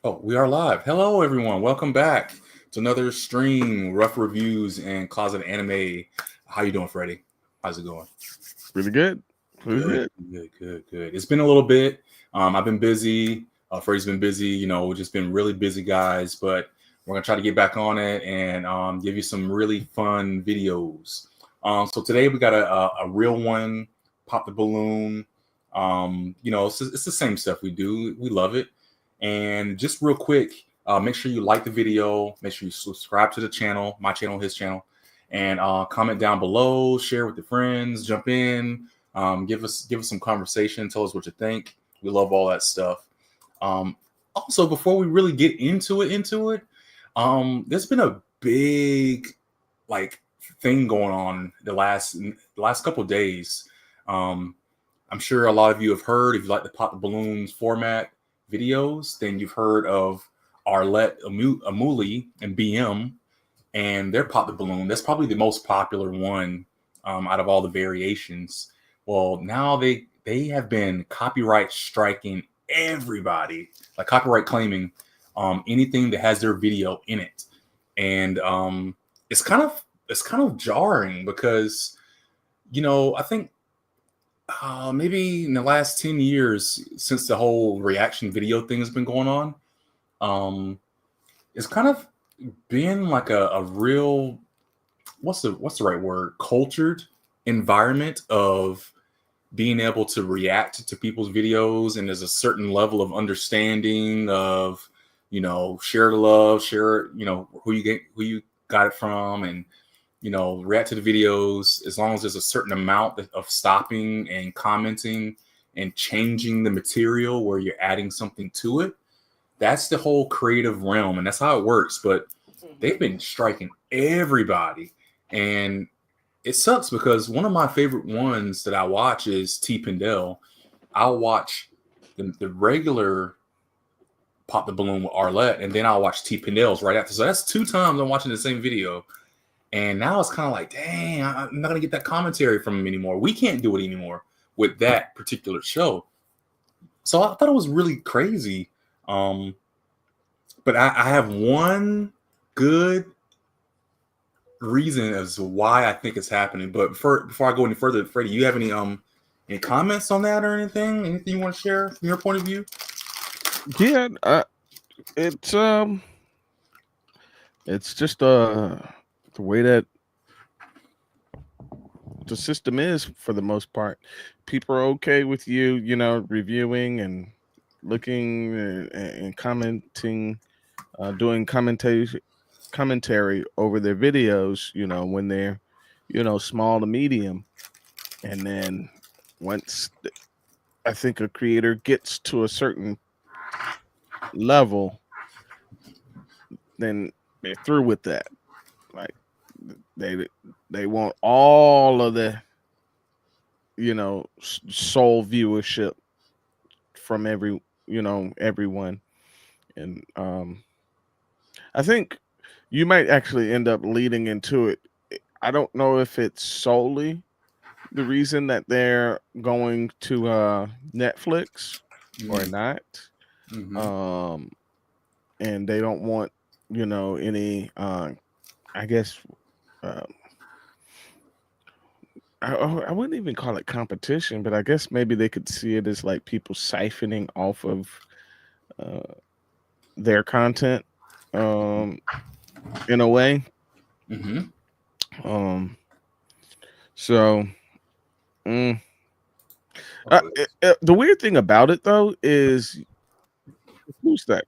Oh, we are live. Hello, everyone. Welcome back to another stream, Rough Reviews and Closet Anime. How you doing, Freddie? How's it going? Pretty good. Pretty Good, good. good. It's been a little bit. I've been busy. Freddie's been busy. We've just been really busy, guys. But we're gonna try to get back on it and give you some really fun videos. So today we got a real one. Pop the balloon. It's the same stuff we do. We love it. And just real quick, make sure you like the video. Make sure you subscribe to the channel, my channel, his channel, and comment down below. Share with your friends. Jump in. Give us some conversation. Tell us what you think. We love all that stuff. Also, before we really get into it, there's been a big like thing going on the last couple of days. I'm sure a lot of you have heard, if you like the Pop the Balloons format videos, then you've heard of Arlette Amuli and BM and their Pop the Balloon. That's probably the most popular one out of all the variations. Well, now they have been copyright striking everybody, like copyright claiming anything that has their video in it, and it's kind of jarring because I think maybe in the last 10 years since the whole reaction video thing has been going on, um, it's kind of been like a real what's the right word, cultured environment of being able to react to people's videos, and there's a certain level of understanding of share the love, share who you got it from, and react to the videos as long as there's a certain amount of stopping and commenting and changing the material where you're adding something to it. That's the whole creative realm, and that's how it works. But they've been striking everybody, and it sucks because one of my favorite ones that I watch is T Pendel. I'll watch the regular Pop the Balloon with Arlette, and then I'll watch T Pendel's right after. So that's two times I'm watching the same video. And now it's kind of like, dang, I'm not going to get that commentary from him anymore. We can't do it anymore with that particular show. So I thought it was really crazy. But I have one good reason as to why I think it's happening. But before I go any further, Freddie, you have any comments on that or anything? Anything you want to share from your point of view? Yeah, it's it's just the way that the system is for the most part. People are okay with you, reviewing and looking and commenting, doing commentary over their videos, when they're, small to medium, and then once I think a creator gets to a certain level, then they're through with that. Like they they want all of the soul viewership from everyone, and I think you might actually end up leading into it. I don't know if it's solely the reason that they're going to Netflix or Mm-hmm. not. Um, and they don't want any I guess uh, I wouldn't even call it competition, but I guess maybe they could see it as like people siphoning off of uh, their content, um, in a way. Mm-hmm. um so mm, Oh, the weird thing about it though is, who's that,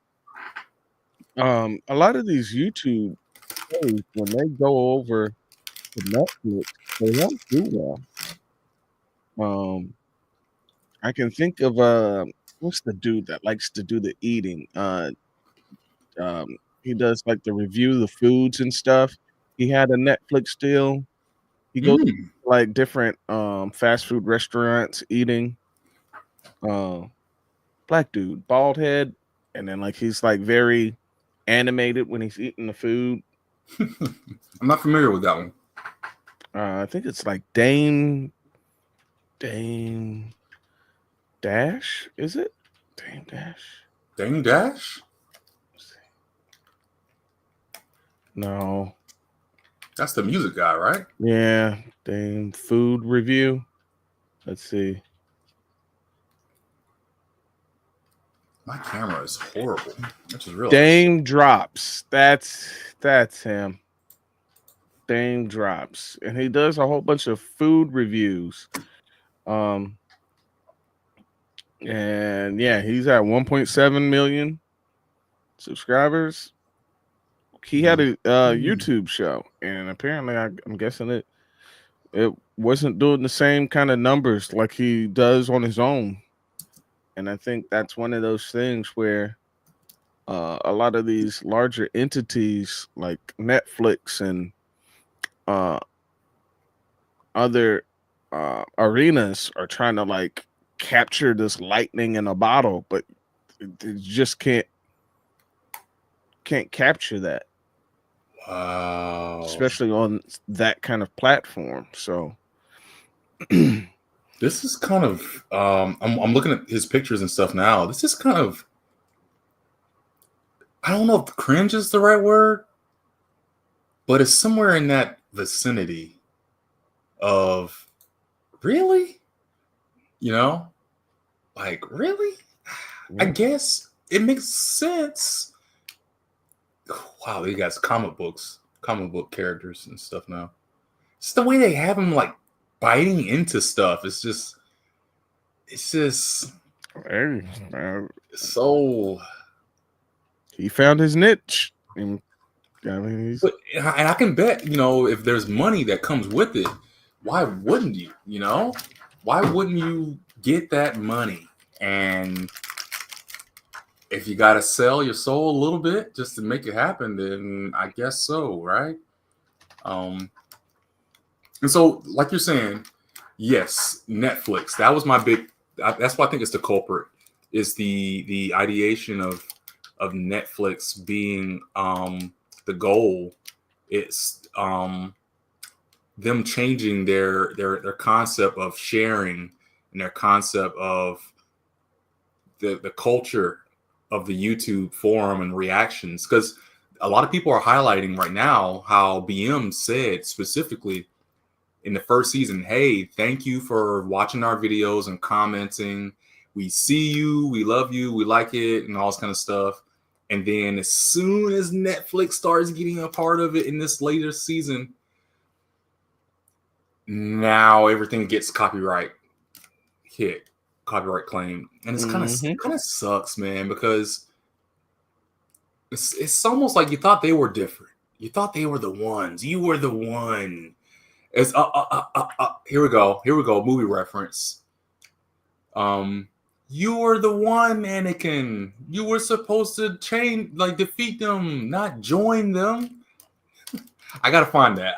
a lot of these YouTube shows, when they go over to Netflix, they don't do well. um I can think of what's the dude that likes to do the eating? He does like the review the foods and stuff. He had a Netflix deal. He goes to, mm. like, different fast food restaurants eating. Uh, Black dude, bald head, and then like he's like very animated when he's eating the food. I'm not familiar with that one. I think it's like Dame Dash. Is it Dame Dash? Dang Dash? No. That's the music guy, right? Yeah. Dame food review. Let's see. My camera is horrible. I just realized. Dame Drops. That's him. Dame Drops. And he does a whole bunch of food reviews. And yeah, he's at 1.7 million subscribers. He had a YouTube show, and apparently, I'm guessing it wasn't doing the same kind of numbers like he does on his own. And I think that's one of those things where a lot of these larger entities like Netflix and other arenas are trying to like capture this lightning in a bottle, but it just can't capture that. Wow. Especially on that kind of platform. So this is kind of I'm looking at his pictures and stuff now. This is kind of, I don't know if cringe is the right word, but it's somewhere in that vicinity of really, like really. I guess it makes sense. Wow, they got comic book characters and stuff now. It's the way they have them like biting into stuff. It's just so. He found his niche. And I can bet, if there's money that comes with it, why wouldn't you? Why wouldn't you get that money? And if you got to sell your soul a little bit just to make it happen, then I guess so, right? And so, like you're saying, yes, Netflix. That was my big. That's why I think it's the culprit. Is the ideation of Netflix being the goal. It's them changing their concept of sharing and their concept of the culture of the YouTube forum and reactions, because a lot of people are highlighting right now how BM said specifically in the first season, hey, thank you for watching our videos and commenting. We see you, we love you, we like it, and all this kind of stuff. And then as soon as Netflix starts getting a part of it in this later season, now everything gets copyright claim. And it's kind of sucks, man, because it's almost like you thought they were different. You thought they were the ones. You were the one. It's here we go. Movie reference. You were the one, Anakin. You were supposed to defeat them, not join them. I gotta find that.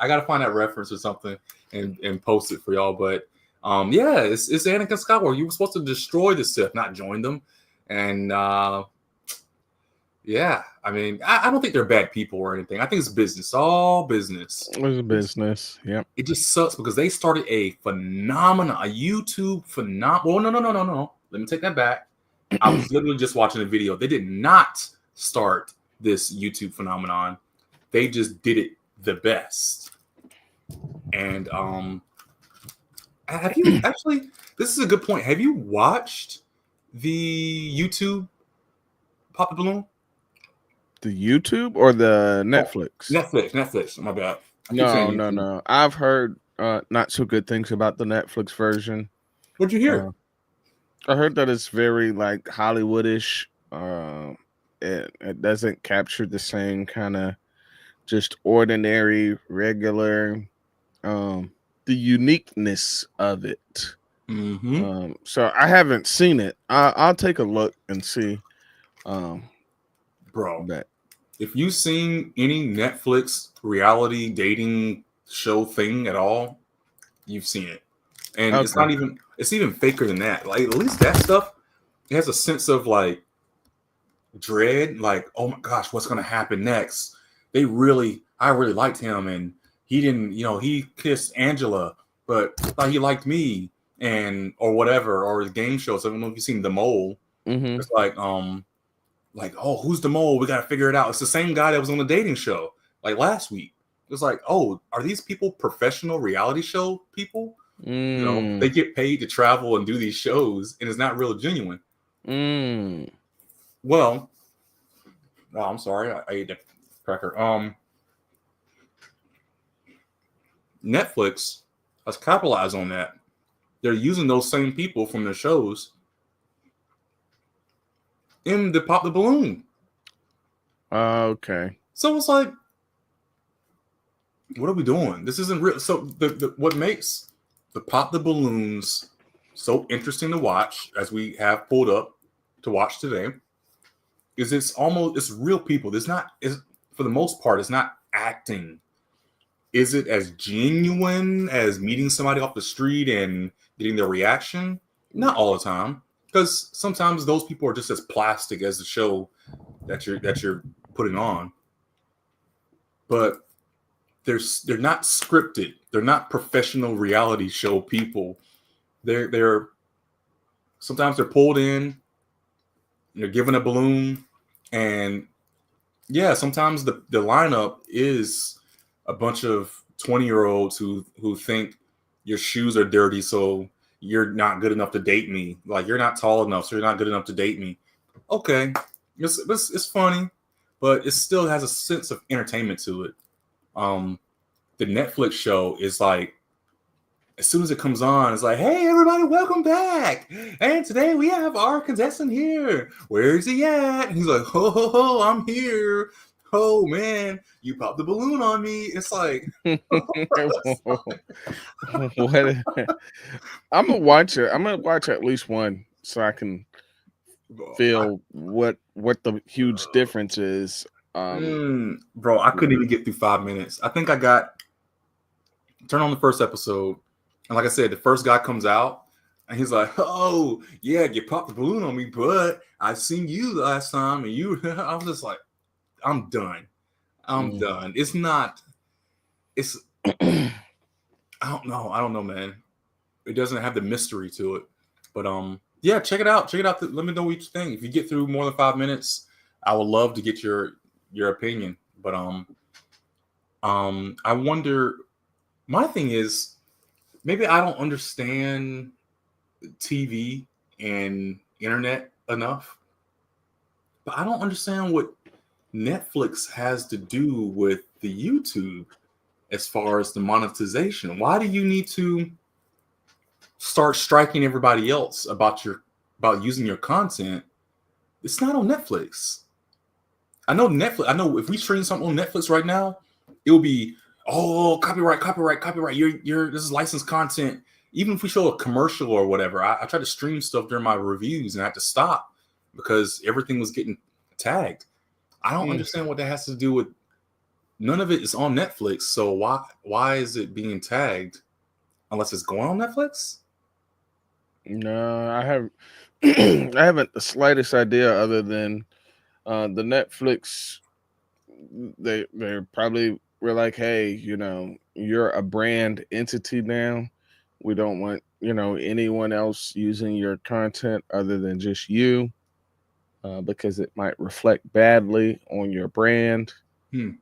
Reference or something and post it for y'all. But yeah, it's Anakin Skywalker. You were supposed to destroy the Sith, not join them. And yeah, I mean, I don't think they're bad people or anything. I think it's business, all business. It's business. Yeah. It just sucks because they started a YouTube phenomenon. Well, no. Let me take that back. I was literally just watching a video. They did not start this YouTube phenomenon. They just did it the best. And have you actually? This is a good point. Have you watched the YouTube Pop the Balloon? The YouTube or the Netflix? Netflix. My bad. No. I've heard not so good things about the Netflix version. What'd you hear? I heard that it's very like Hollywoodish. It doesn't capture the same kind of just ordinary, regular, the uniqueness of it. Mm-hmm. So I haven't seen it. I'll take a look and see. Bro, if you've seen any Netflix reality dating show thing at all, you've seen it. And okay. It's even faker than that. Like, at least that stuff, it has a sense of like dread, like, oh my gosh, what's gonna happen next? I really liked him, and he didn't, he kissed Angela, but I thought he liked me, or whatever, or the game shows. I don't know if you've seen The Mole. Mm-hmm. It's like, oh, who's the mole? We gotta figure it out. It's the same guy that was on the dating show. like last week. It was like, oh, are these people professional reality show people? You know, they get paid to travel and do these shows, and it's not real genuine. Well, oh, I'm sorry, I ate that cracker. Netflix has capitalized on that. They're using those same people from their shows in the Pop the Balloon. Okay. So it's like, what are we doing? This isn't real. So the what makes the Pop the Balloons so interesting to watch, as we have pulled up to watch today, is it's real people. There's not, is for the most part, it's not acting. Is it as genuine as meeting somebody off the street and getting their reaction? Not all the time, because sometimes those people are just as plastic as the show that you're putting on. But they're not scripted. They're not professional reality show people. They're sometimes they're pulled in. They're given a balloon, and yeah, sometimes the lineup is a bunch of 20-year-olds who think your shoes are dirty, so you're not good enough to date me. Like, you're not tall enough, so you're not good enough to date me. Okay, it's funny, but it still has a sense of entertainment to it. The Netflix show is like, as soon as it comes on, it's like, hey, everybody, welcome back. And today we have our contestant here. Where's he at? And he's like, ho, ho, ho, I'm here. Oh, man, you popped the balloon on me. It's like, what? I'm going to watch it. I'm going to watch at least one so I can feel what the huge difference is. Bro, I couldn't even get through 5 minutes. I think turn on the first episode. And like I said, the first guy comes out and he's like, oh, yeah, you popped the balloon on me, but I've seen you last time. And you, I was just like, I'm done. I'm done. I don't know, man. It doesn't have the mystery to it. But yeah, check it out. Let me know what you think. If you get through more than 5 minutes, I would love to get your opinion. But I wonder, my thing is, maybe I don't understand TV and internet enough, but I don't understand what Netflix has to do with the YouTube as far as the monetization. Why do you need to start striking everybody else about using your content? It's not on Netflix. I know if we stream something on Netflix right now, it will be, oh, copyright. This is licensed content. Even if we show a commercial or whatever, I try to stream stuff during my reviews and I had to stop because everything was getting tagged. I don't understand what that has to do with. None of it is on Netflix, so why is it being tagged unless it's going on Netflix? No, I haven't the slightest idea other than the Netflix. They're probably, we're like, hey, you're a brand entity now. We don't want, anyone else using your content other than just you, because it might reflect badly on your brand. I'm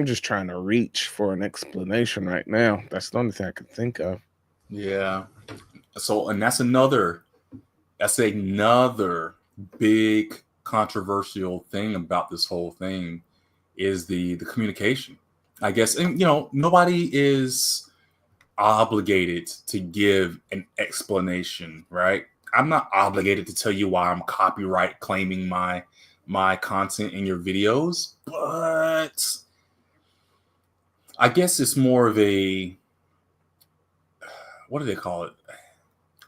just trying to reach for an explanation right now. That's the only thing I can think of. Yeah. So, and that's another big controversial thing about this whole thing is the communication, I guess. And nobody is obligated to give an explanation, right? I'm not obligated to tell you why I'm copyright claiming my content in your videos, but I guess it's more of a, what do they call it?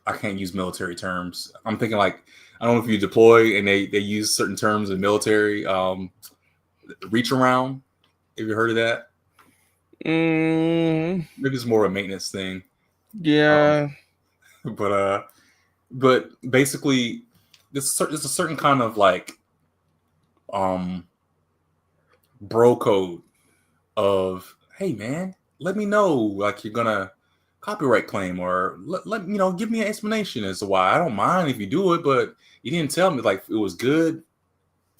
I can't use military terms. I'm thinking like, I don't know if you deploy and they use certain terms in military. Reach around. Have you heard of that? Maybe it's more a maintenance thing. Yeah. But basically, there's a certain kind of like bro code of, hey man, let me know like you're gonna copyright claim, or let give me an explanation as to why. I don't mind if you do it, but you didn't tell me like it was good.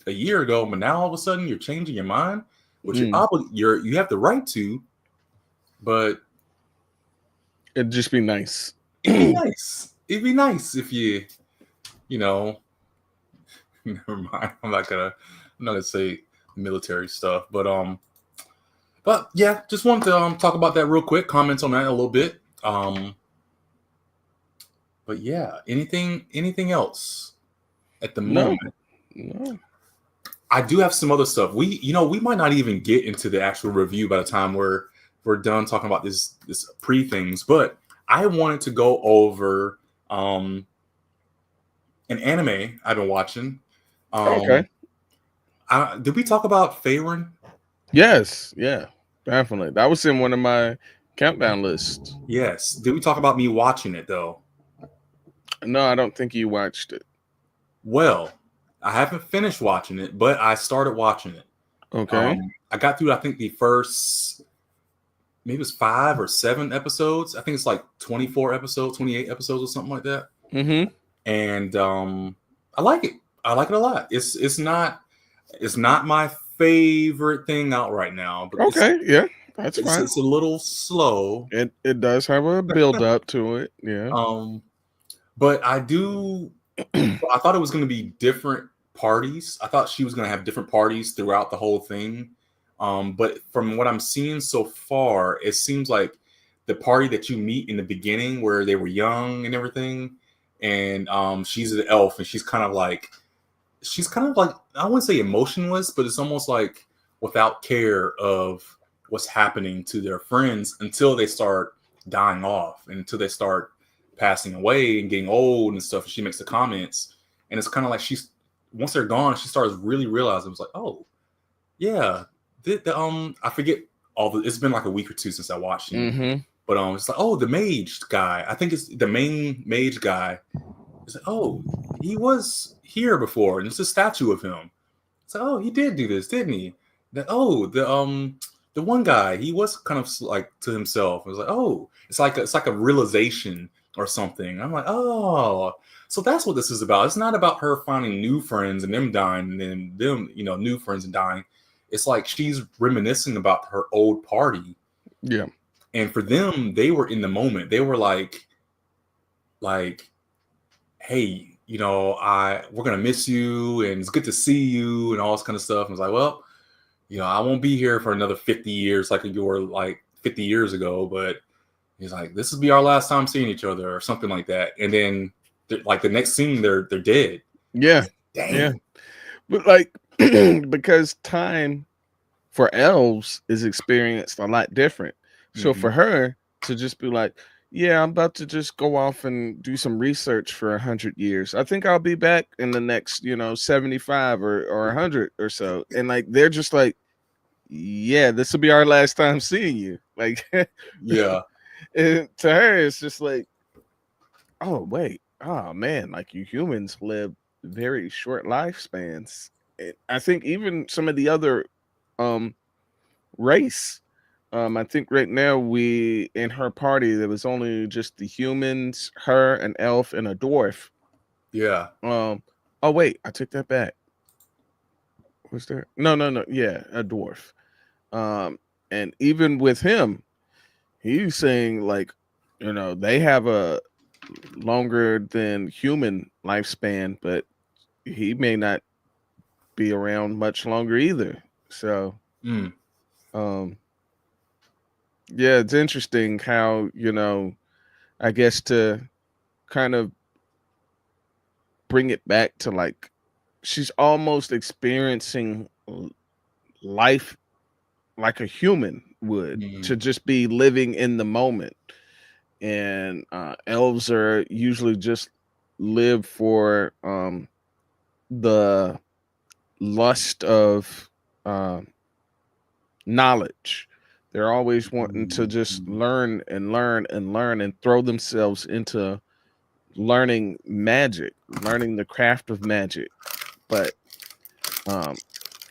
a year ago, but now all of a sudden you're changing your mind, which Mm. you have the right to, but It'd just be nice. it'd be nice. It'd be nice if you know, never mind. I'm not gonna say military stuff, but yeah, just wanted to talk about that real quick, comment on that a little bit. But yeah, anything else at the No, moment? no. I do have some other stuff. We might not even get into the actual review by the time we're done talking about this pre things, but I wanted to go over an anime I've been watching. Okay. Did we talk about Frieren? Yes. Yeah. Definitely. That was in one of my countdown lists. Yes. Did we talk about me watching it though? No, I don't think you watched it. Well, I haven't finished watching it, but I started watching it. Okay. I got through, I think, the first maybe it was 5 or 7 episodes. I think it's like 24 episodes, 28 episodes, or something like that. Mm-hmm. And I like it. I like it a lot. It's not my favorite thing out right now, but Okay. Yeah, that's fine. it's a little slow. It does have a build up to it. Yeah. But I thought it was going to be different parties. I thought she was going to have different parties throughout the whole thing. But from what I'm seeing so far, it seems like the party that you meet in the beginning where they were young and everything, and she's an elf and she's kind of like I wouldn't say emotionless, but it's almost like without care of what's happening to their friends until they start dying off, and until they start passing away and getting old and stuff. And she makes the comments, and it's kind of like once they're gone, she starts really realizing it was like, oh yeah, I forget it's been like a week or two since I watched it. Mm-hmm. But it's like, oh, the mage guy. I think it's the main mage guy. It's like, oh, he was here before, and it's a statue of him. It's like, oh, he did do this, didn't he? The one guy, he was kind of like to himself. It was like, oh, it's like a realization or something. I'm like, oh, so that's what this is about. It's not about her finding new friends and them dying, and then them, new friends and dying. It's like she's reminiscing about her old party. Yeah. And for them, they were in the moment. They were like, hey, we're gonna miss you, and it's good to see you, and all this kind of stuff. And it's like, well, I won't be here for another 50 years like you were like 50 years ago, but he's like, this will be our last time seeing each other, or something like that. And then, like the next scene, they're dead. Yeah. Damn. Yeah. But like, because time for elves is experienced a lot different. So for her to just be like, yeah, I'm about to just go off and do some research for 100 years. I think I'll be back in the next, 75 or 100 or so. And like, they're just like, yeah, this will be our last time seeing you. Like, yeah. To her, it's just like, oh, wait. Oh, man. Like, you humans live very short lifespans. I think even some of the other race, I think right now in her party there was only just the humans, her, an elf, and a dwarf. Yeah. Oh wait, I took that back. Was there? No. Yeah, a dwarf. And even with him, he's saying like, they have a longer than human lifespan, but he may not be around much longer either. So, yeah, it's interesting how, I guess to kind of bring it back to like, she's almost experiencing life like a human would, to just be living in the moment. And elves are usually just live for the lust of knowledge. They're always wanting to just learn and learn and learn and throw themselves into learning magic, learning the craft of magic. But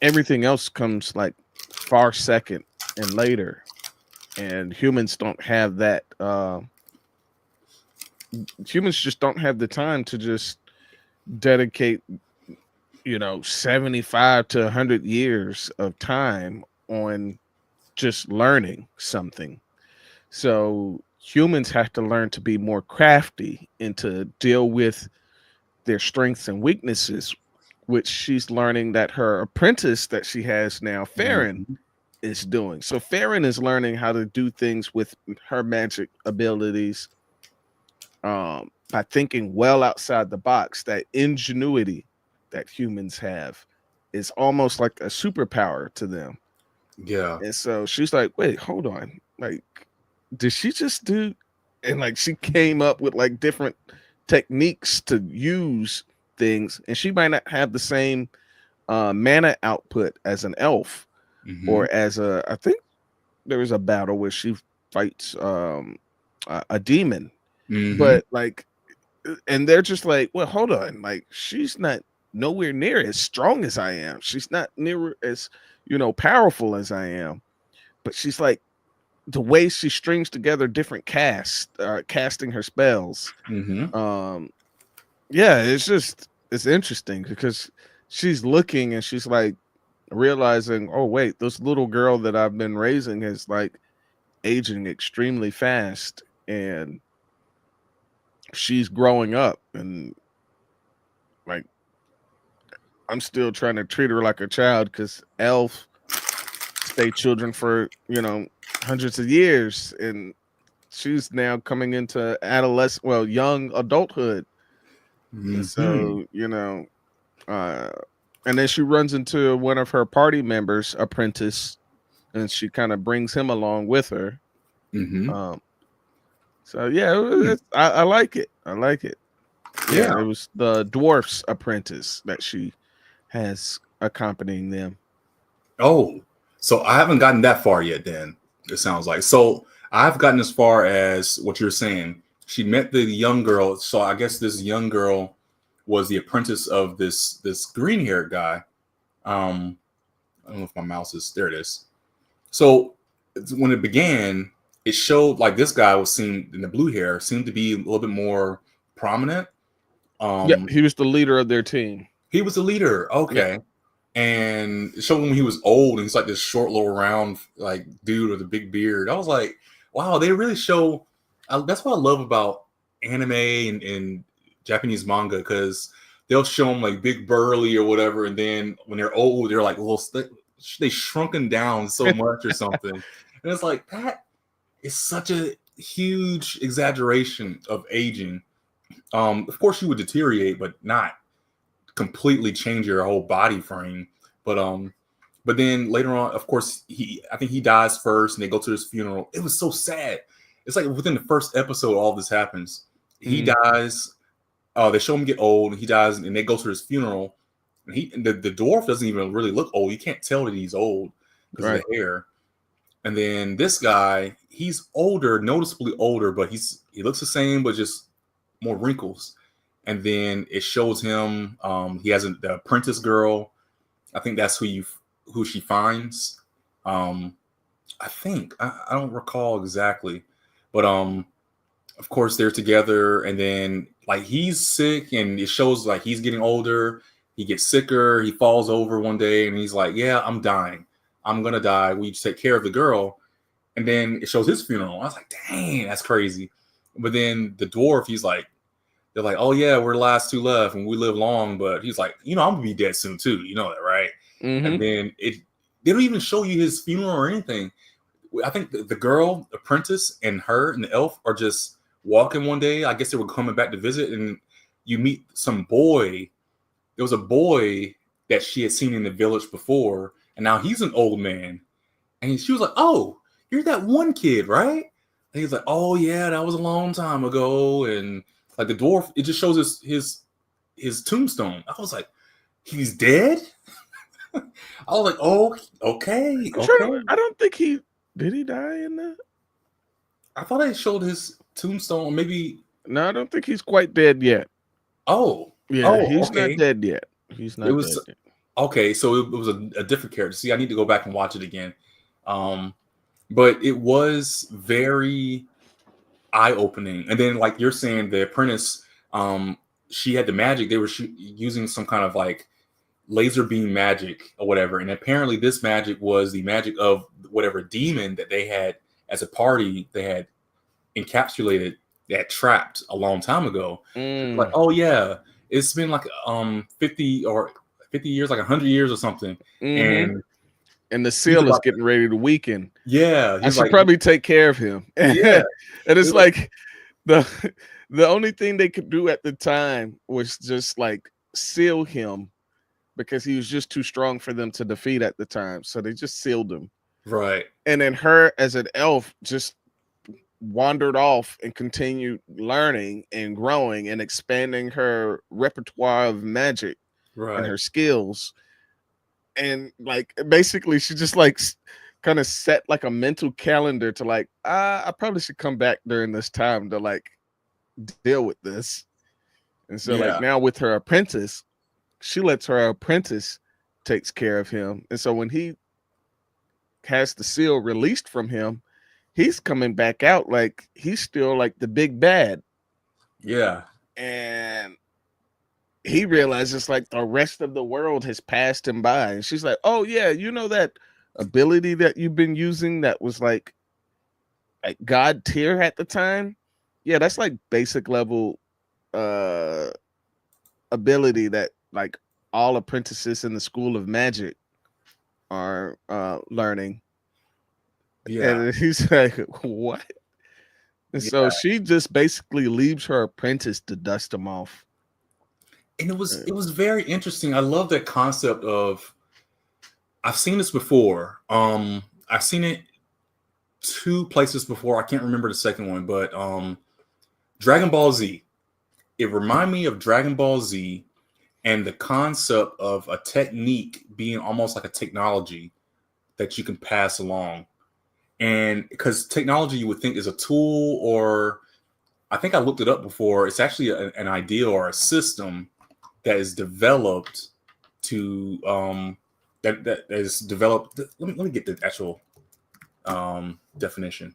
everything else comes like far second and later. And humans don't have that. Humans just don't have the time to just dedicate 75 to 100 years of time on just learning something. So humans have to learn to be more crafty and to deal with their strengths and weaknesses, which she's learning that her apprentice that she has now, Frieren, Mhm. is doing. So Frieren is learning how to do things with her magic abilities, by thinking well outside the box. That ingenuity that humans have is almost like a superpower to them. Yeah. And so she's like, wait, hold on. Like, did she just do? And like, she came up with like different techniques to use things. And she might not have the same mana output as an elf Hmm. or as I think there was a battle where she fights a demon. Hmm. But like, and they're just like, well, hold on. Like, she's not nowhere near as strong as I am. She's not near as, powerful as I am. But she's like, the way she strings together different casting her spells. Hmm. Um, yeah, it's interesting because she's looking and she's like realizing, oh wait, this little girl that I've been raising is like aging extremely fast, and she's growing up, and like I'm still trying to treat her like a child because elf stay children for hundreds of years, and she's now coming into young adulthood. And Hmm. so, uh, and then she runs into one of her party members, apprentice, and she kind of brings him along with her. Hmm. Um, so yeah, I like it. I like it. Yeah, Yeah. it was the dwarf's apprentice that she has accompanying them. Oh, so I haven't gotten that far yet. Then it sounds like so. I've gotten as far as what you're saying. She met the young girl. So I guess this young girl was the apprentice of this green haired guy. Um, I don't know if my mouse is there. It is. So when it began, it showed like this guy was seen in the blue hair seemed to be a little bit more prominent. Yeah, Um, he was the leader of their team. he was the leader. Yeah. Okay. And it showed him when he was old and he's like this short little round like dude with a big beard. I was like, wow, they really show. That's what I love about anime and Japanese manga because they'll show them like big burly or whatever, and then when they're old, they're like they shrunken down so much or something, and it's like that is such a huge exaggeration of aging. Of course, you would deteriorate, but not completely change your whole body frame. But but then later on, of course, I think he dies first, and they go to his funeral. It was so sad. It's like within the first episode, all this happens. He Mm. dies. They show him get old, and he dies, and they go to his funeral. And the dwarf doesn't even really look old. You can't tell that he's old because of Right. the hair. And then this guy, he's older, noticeably older, but he looks the same, but just more wrinkles. And then it shows him he has the apprentice girl. I think that's who she finds. Um, I think I don't recall exactly, but of course they're together, and then like he's sick, and it shows like he's getting older. He gets sicker. He falls over one day, and he's like, "Yeah, I'm dying. I'm gonna die. Will you take care of the girl?" And then it shows his funeral. I was like, "Dang, that's crazy." But then the dwarf, he's like, they're like, "Oh yeah, we're the last two left, and we live long." But he's like, "I'm gonna be dead soon too. You know that, right?" And Mm-hmm. then they don't even show you his funeral or anything. I think the girl, apprentice, and her and the elf are just walking one day. I guess they were coming back to visit, and you meet some boy. There was a boy that she had seen in the village before, and now he's an old man. And she was like, "Oh, you're that one kid, right?" And he's like, "Oh yeah, that was a long time ago." And like the dwarf, it just shows his tombstone. I was like, "He's dead." I was like, "Oh, okay, I'm trying to. okay." I don't think he did. He die in that? I thought I showed his tombstone. Maybe. No, I don't think he's quite dead yet. Oh, Yeah, oh, he's not okay. dead yet. He's It not was dead yet. okay. So it was a different character. See, I need to go back and watch it again. Um, but it was very eye opening. And then, like you're saying, the apprentice, she had the magic. They were using some kind of like laser beam magic or whatever. And apparently this magic was the magic of whatever demon that they had as a party, they had encapsulated, they had trapped a long time ago. Like, oh yeah, it's been like 50 years, like 100 years or something. And the seal is getting ready to weaken. Yeah. I should probably take care of him. Yeah. And it's like the only thing they could do at the time was just like seal him, because he was just too strong for them to defeat at the time. So they just sealed him. Right. And then her as an elf just wandered off and continued learning and growing and expanding her repertoire of magic and her skills. And like basically she just like kind of set like a mental calendar to like, I probably should come back during this time to like deal with this. And so like now with her apprentice, she lets her apprentice takes care of him. And so when he has the seal released from him, he's coming back out like he's still like the big bad. Yeah. And he realizes like the rest of the world has passed him by. And she's like, oh yeah, you know that ability that you've been using that was like God tier at the time? Yeah, that's like basic level ability that like all apprentices in the School of Magic are learning. Yeah. And he's like, what? And so she just basically leaves her apprentice to dust him off. And it was very interesting. I love that concept of, I've seen this before. I've seen it 2 places before. I can't remember the second one, but Dragon Ball Z. It reminded me of Dragon Ball Z and the concept of a technique being almost like a technology that you can pass along. And because technology you would think is a tool, or I think I looked it up before. It's actually an idea or a system that is developed to that is developed. Let me get the actual definition.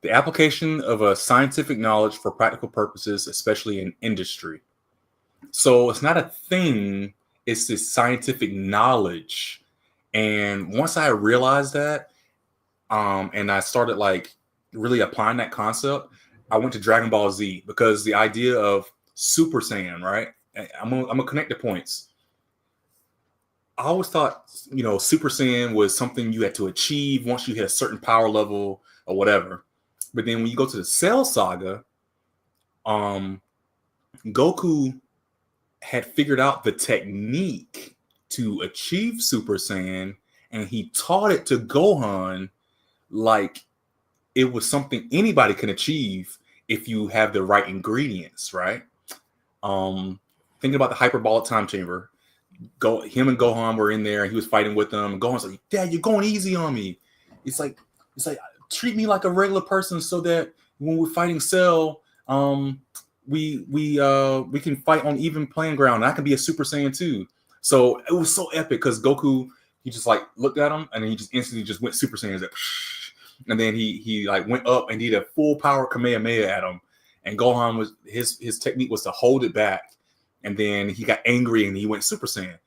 The application of a scientific knowledge for practical purposes, especially in industry. So it's not a thing, it's this scientific knowledge. And once I realized that, and I started like really applying that concept, I went to Dragon Ball Z, because the idea of Super Saiyan, right? I'm gonna connect the points. I always thought, Super Saiyan was something you had to achieve once you hit a certain power level or whatever. But then when you go to the Cell Saga, Goku had figured out the technique to achieve Super Saiyan, and he taught it to Gohan like it was something anybody can achieve if you have the right ingredients, right? Thinking about the hyperbolic time chamber, him and Gohan were in there, and he was fighting with them. And Gohan's like, "Dad, you're going easy on me." It's like treat me like a regular person, so that when we're fighting Cell, we can fight on even playing ground. And I can be a Super Saiyan too. So it was so epic, because Goku, he just like looked at him, and then he just instantly just went Super Saiyan, like, and then he like went up and did a full power Kamehameha at him. And Gohan was his technique was to hold it back, and then he got angry and he went Super Saiyan.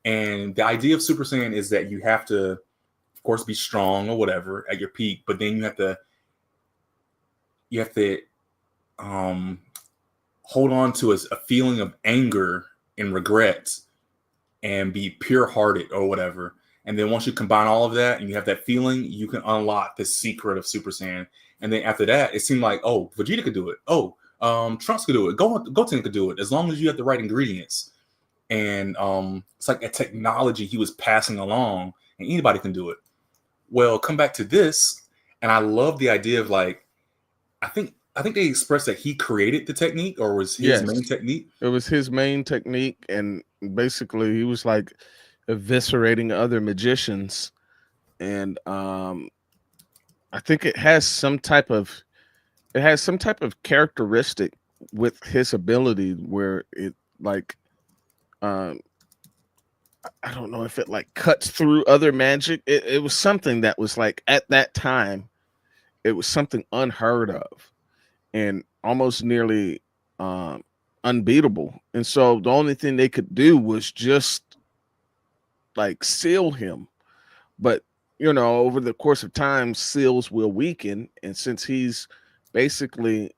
And the idea of Super Saiyan is that you have to, of course, be strong or whatever at your peak, but then you have to hold on to a feeling of anger and regret and be pure-hearted or whatever. And then once you combine all of that and you have that feeling, you can unlock the secret of Super Saiyan. And then after that, it seemed like, oh, Vegeta could do it. Oh, Trunks could do it. Goten could do it, as long as you have the right ingredients. And it's like a technology he was passing along, and anybody can do it. Well, come back to this, and I love the idea of like, I think they expressed that he created the technique, or was his main technique. It was his main technique, and basically he was like eviscerating other magicians. And I think it has some type of characteristic with his ability where it like I don't know if it like cuts through other magic. It was something that was like, at that time, it was something unheard of and almost nearly unbeatable. And so the only thing they could do was just like seal him. But over the course of time, seals will weaken, and since he's basically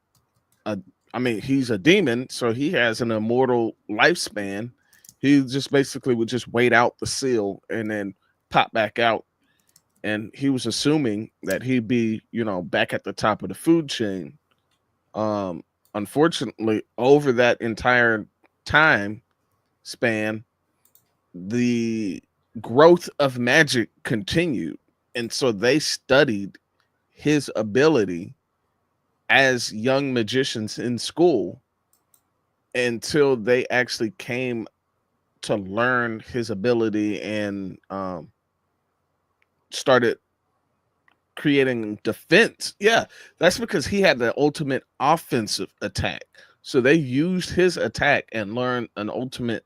a, I mean, he's a demon, so he has an immortal lifespan. He just basically would just wait out the seal and then pop back out. And he was assuming that he'd be, back at the top of the food chain. Um, Unfortunately, over that entire time span, the growth of magic continued. And so they studied his ability as young magicians in school until they actually came to learn his ability and started creating defense. Yeah, that's because he had the ultimate offensive attack. So they used his attack and learned an ultimate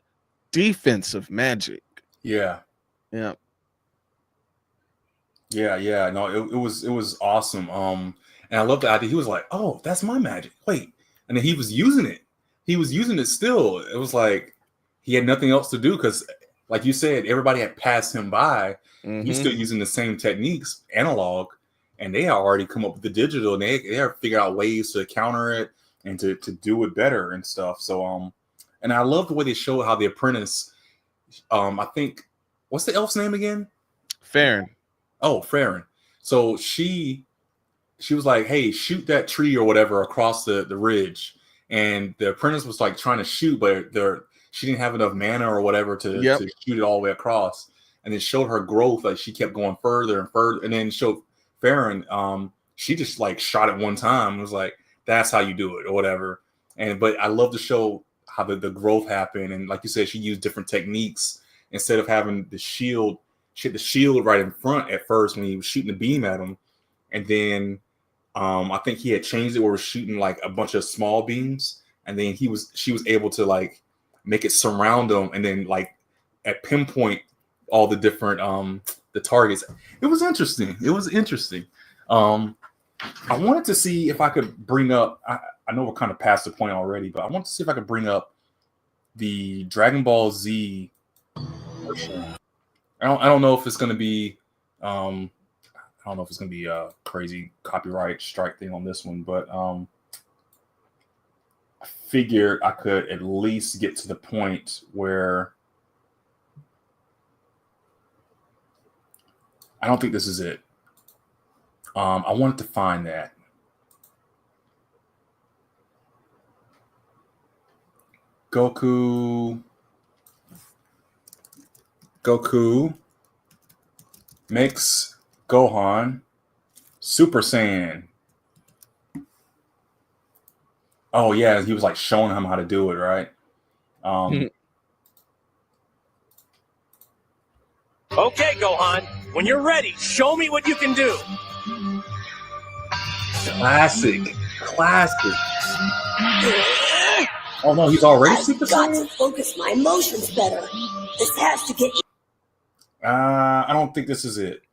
defensive magic. Yeah. Yeah. Yeah. No, it was awesome. And I love the idea. He was like, "Oh, that's my magic." Wait, and then he was using it. He was using it still. It was like he had nothing else to do because, like you said, everybody had passed him by. He's still using the same techniques, analog, and they had already come up with the digital, and they have figured out ways to counter it and to do it better and stuff. So and I love the way they showed how the apprentice. I think what's the elf's name again? Frieren. Oh, Frieren. So she was like, "Hey, shoot that tree or whatever across the ridge." And the apprentice was like trying to shoot, but she didn't have enough mana or whatever to shoot it all the way across. And then showed her growth, like she kept going further and further. And then showed Frieren, she just like shot it one time and was like, "That's how you do it," or whatever. But I love to show how the growth happened. And like you said, she used different techniques instead of having the shield. She had the shield right in front at first when he was shooting the beam at him, and then I think he had changed it where we're shooting like a bunch of small beams, and then she was able to like make it surround him, and then like at pinpoint all the different the targets. It was interesting. I wanted to see if I could bring up. I know we're kind of past the point already, but I want to see if I could bring up the Dragon Ball Z version. I don't know if it's going to be. I don't know if it's going to be a crazy copyright strike thing on this one, but I figured I could at least get to the point where I don't think this is it. I wanted to find that. Goku makes Gohan Super Saiyan. Oh yeah, he was like showing him how to do it, right? Okay, Gohan, when you're ready, show me what you can do. Classic. Oh no, he's already Super Saiyan? I've got to focus my emotions better. This has to get... I don't think this is it.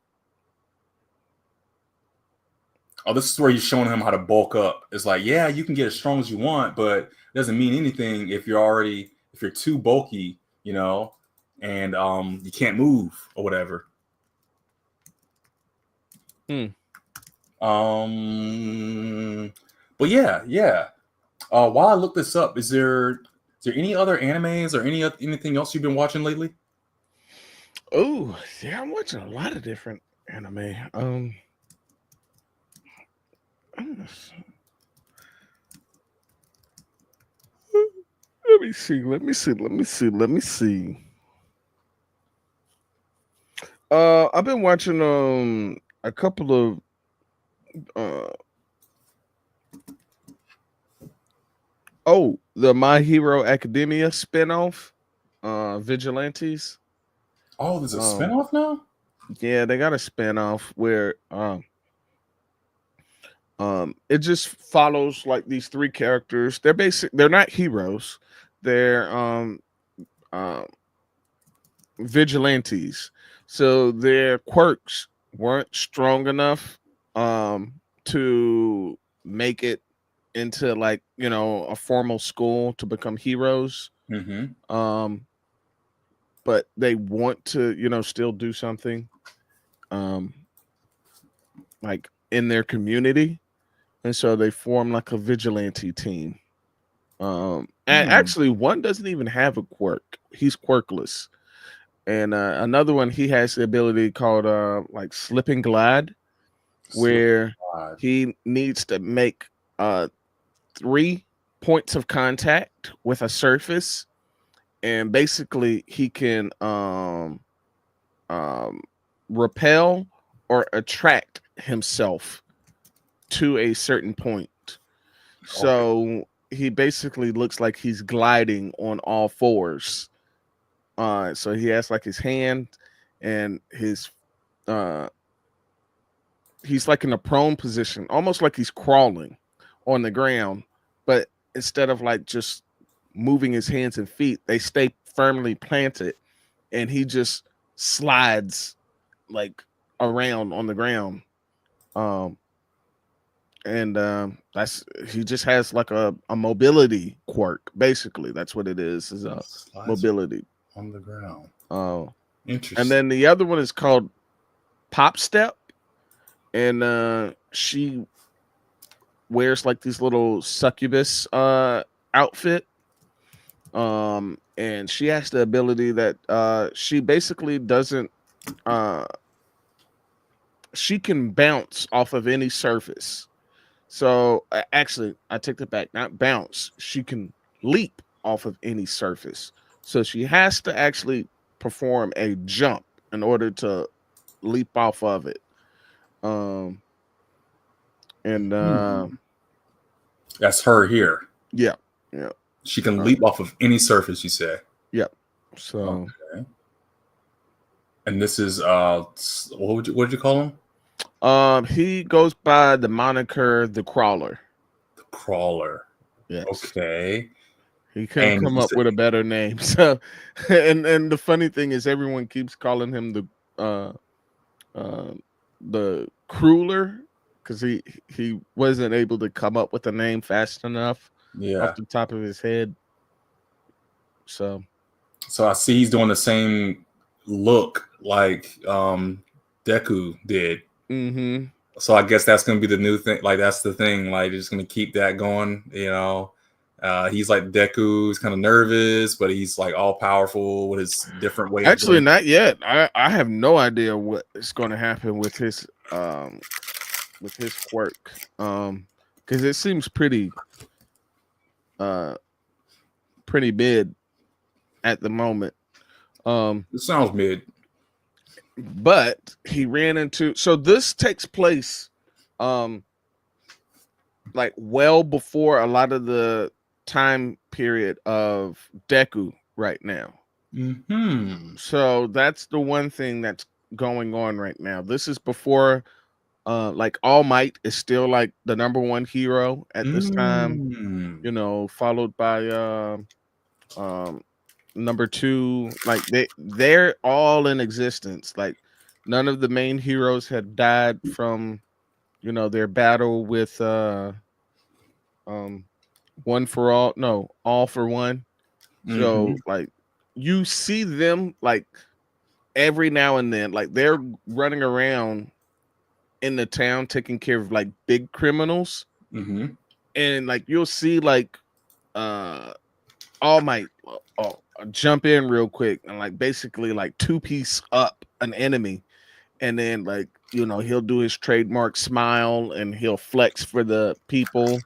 Oh, this is where you're showing him how to bulk up. It's like, yeah, you can get as strong as you want, but it doesn't mean anything if you're too bulky, and you can't move or whatever. But yeah. While I look this up, is there any other animes or anything else you've been watching lately? Oh, yeah, I'm watching a lot of different anime. Let me see. I've been watching a couple of the My Hero Academia spinoff, Vigilantes. Oh, there's a spinoff now? Yeah, they got a spinoff where it just follows like these three characters. They're not heroes. They're vigilantes. So their quirks weren't strong enough to make it into like, a formal school to become heroes. but they want to, still do something, like in their community, and so they form like a vigilante team. And actually, one doesn't even have a quirk; he's quirkless. And another one, he has the ability called like slip and glide, where he needs to make 3 points of contact with a surface, and basically he can repel or attract himself to a certain point. So he basically looks like he's gliding on all fours. So he has like his hand and his he's like in a prone position, almost like he's crawling on the ground, but instead of like just moving his hands and feet, they stay firmly planted, and he just slides like around on the ground. That's he just has like a mobility quirk. Basically, that's what it is a Slides mobility on the ground. Oh, Interesting. and then the other one is called Pop Step, and she wears like these little succubus outfit. And she has the ability that she basically doesn't she can bounce off of any surface. So actually, I take that back. Not bounce. She can leap off of any surface. So she has to actually perform a jump in order to leap off of it. That's her here. Yeah. She can leap off of any surface, you say. Yep. So okay. And this is what would you call him? He goes by the moniker the Crawler. The Crawler. Yes. Okay. He couldn't come up with a better name. So and the funny thing is everyone keeps calling him the Crueler, because he wasn't able to come up with a name fast enough off the top of his head. So I see he's doing the same look like Deku did. Mm-hmm. So I guess that's gonna be the new thing. Like that's the thing. Like just gonna keep that going. He's like Deku. He's kind of nervous, but he's like all powerful with his different way. Actually, not yet. I have no idea what is going to happen with his quirk. Because it seems pretty mid at the moment. It sounds mid. But he ran into, so this takes place like well before a lot of the time period of Deku right now. Mm-hmm. So that's the one thing that's going on right now. This is before like All Might is still like the number one hero at this time, followed by number 2. Like they're all in existence. Like none of the main heroes had died from their battle with All for One. So like you see them like every now and then, like they're running around in the town taking care of like big criminals. And like you'll see like All Might jump in real quick and like basically like 2-piece up an enemy, and then like he'll do his trademark smile and he'll flex for the people,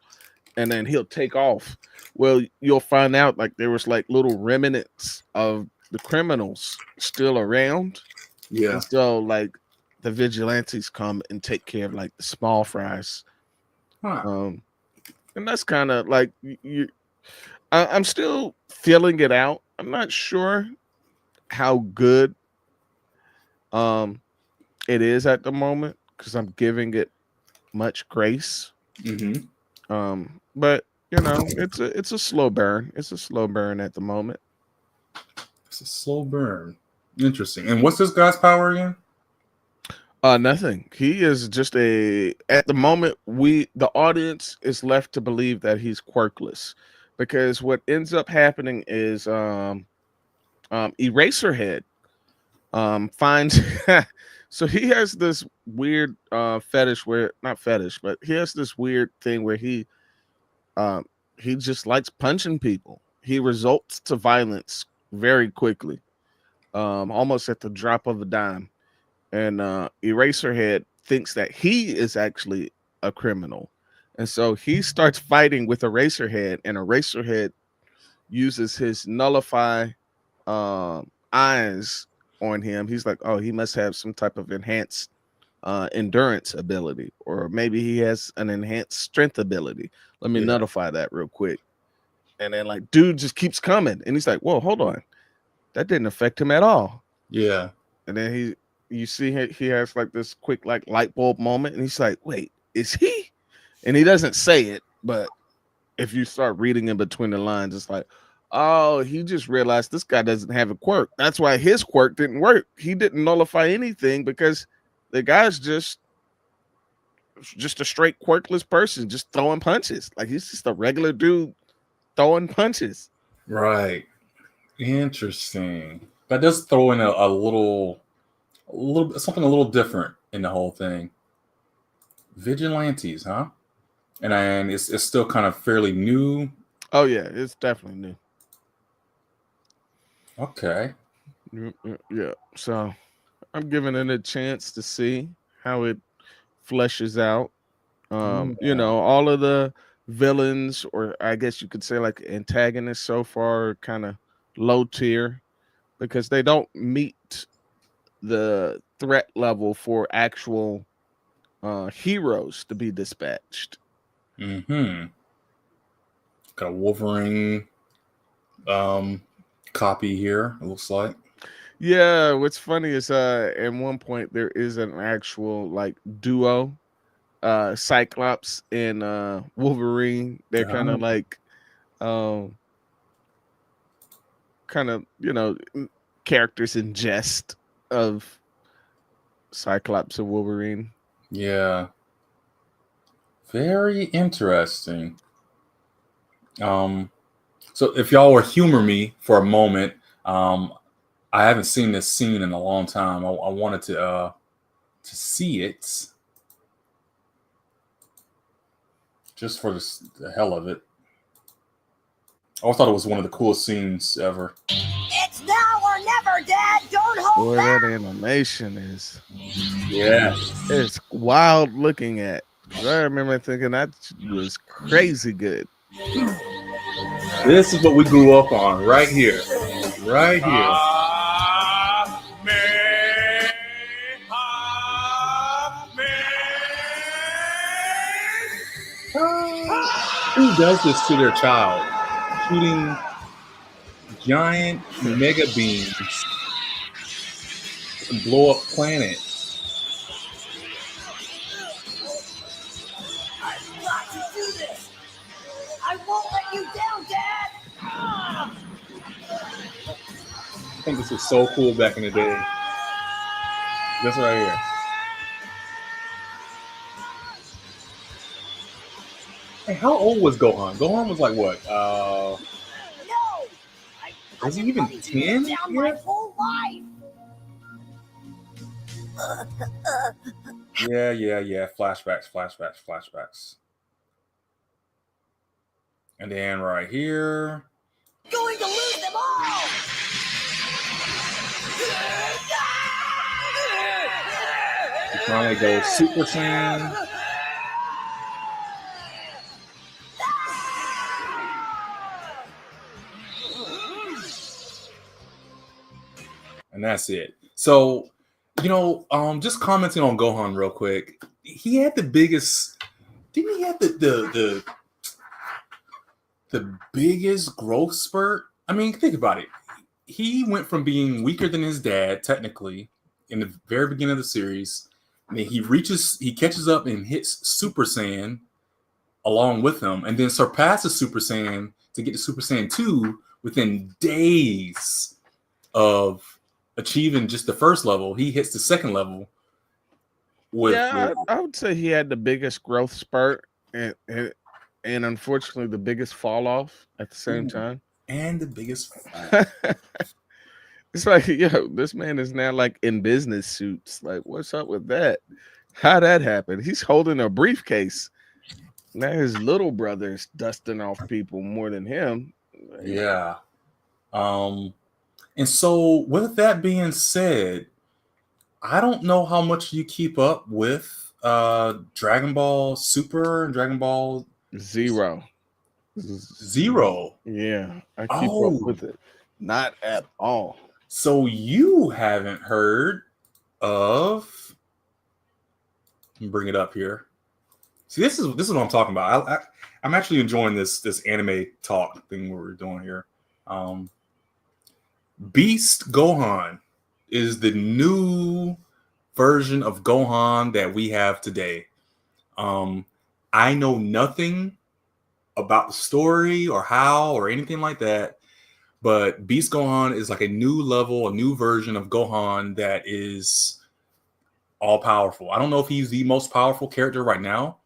and then he'll take off. Well, you'll find out like there was like little remnants of the criminals still around. Yeah. And so like the vigilantes come and take care of like the small fries. And that's kind of like I'm still feeling it out. I'm not sure how good it is at the moment because I'm giving it much grace. But it's a slow burn. It's a slow burn at the moment. It's a slow burn. Interesting. And what's this guy's power again? Nothing. He is just at the moment, the audience is left to believe that he's quirkless, because what ends up happening is Eraserhead finds so he has this weird fetish where not fetish, but he has this weird thing where um he just likes punching people. He results to violence very quickly, almost at the drop of a dime. And Eraserhead thinks that he is actually a criminal. And so he starts fighting with Eraserhead, and Eraserhead uses his nullify eyes on him. He's like, oh, he must have some type of enhanced endurance ability, or maybe he has an enhanced strength ability. Let me nullify that real quick. And then like dude just keeps coming, and he's like, whoa, hold on, that didn't affect him at all. Yeah. And then you see he has like this quick like light bulb moment, and he's like, wait, is he? And he doesn't say it, but if you start reading in between the lines, it's like, oh, he just realized this guy doesn't have a quirk. That's why his quirk didn't work. He didn't nullify anything because the guy's just a straight quirkless person, just throwing punches. Like he's just a regular dude throwing punches. Right. Interesting. That does throw in a little something a little different in the whole thing. Vigilantes, huh? And it's still kind of fairly new. Oh yeah, it's definitely new. Okay. Yeah. So I'm giving it a chance to see how it fleshes out. You know, all of the villains, or I guess you could say like antagonists so far, are kind of low tier because they don't meet the threat level for actual heroes to be dispatched. Mm-hmm. Got a Wolverine copy here, it looks like. Yeah, what's funny is at one point there is an actual like duo, Cyclops and Wolverine. They're kind of like kind of, you know, characters in jest of Cyclops and Wolverine. Yeah. Very interesting. So if y'all will humor me for a moment, I haven't seen this scene in a long time. I wanted to see it just for the hell of it. I thought it was one of the coolest scenes ever. It's now or never, Dad. Don't hold Boy, back. that animation is It's wild looking at. I remember thinking that was crazy good. This is what we grew up on right here. Right here. Who does this to their child? Shooting giant mega beams and blow up planets. I've got to do this. I won't let you down, Dad. I think this was so cool back in the day. This right here. Hey, how old was Gohan? Gohan was like what? No. Was he even 10? Down my whole life. Yeah. Flashbacks. And then right here. Going to lose them all. He finally goes Super Saiyan. And that's it. So, you know, just commenting on Gohan real quick. He had the biggest, didn't he have the biggest growth spurt? I mean, think about it. He went from being weaker than his dad, technically, in the very beginning of the series. I mean, he catches up and hits Super Saiyan along with him, and then surpasses Super Saiyan to get to Super Saiyan 2 within days of achieving just the first level. He hits the second level. I would say he had the biggest growth spurt and unfortunately the biggest fall off at the same time. And the biggest It's like, yo, this man is now like in business suits. Like, what's up with that? How that happened? He's holding a briefcase. Now his little brother's dusting off people more than him. Like, Yeah. And so with that being said, I don't know how much you keep up with Dragon Ball Super and Dragon Ball Zero. Zero. Yeah, I keep Oh. up with it. Not at all. So you haven't heard of? Let me bring it up here. See, this is what I'm talking about. I'm actually enjoying this anime talk thing we're doing here. Beast Gohan is the new version of Gohan that we have today. I know nothing about the story or how or anything like that, but Beast Gohan is like a new level, a new version of Gohan that is all powerful. I don't know if he's the most powerful character right now,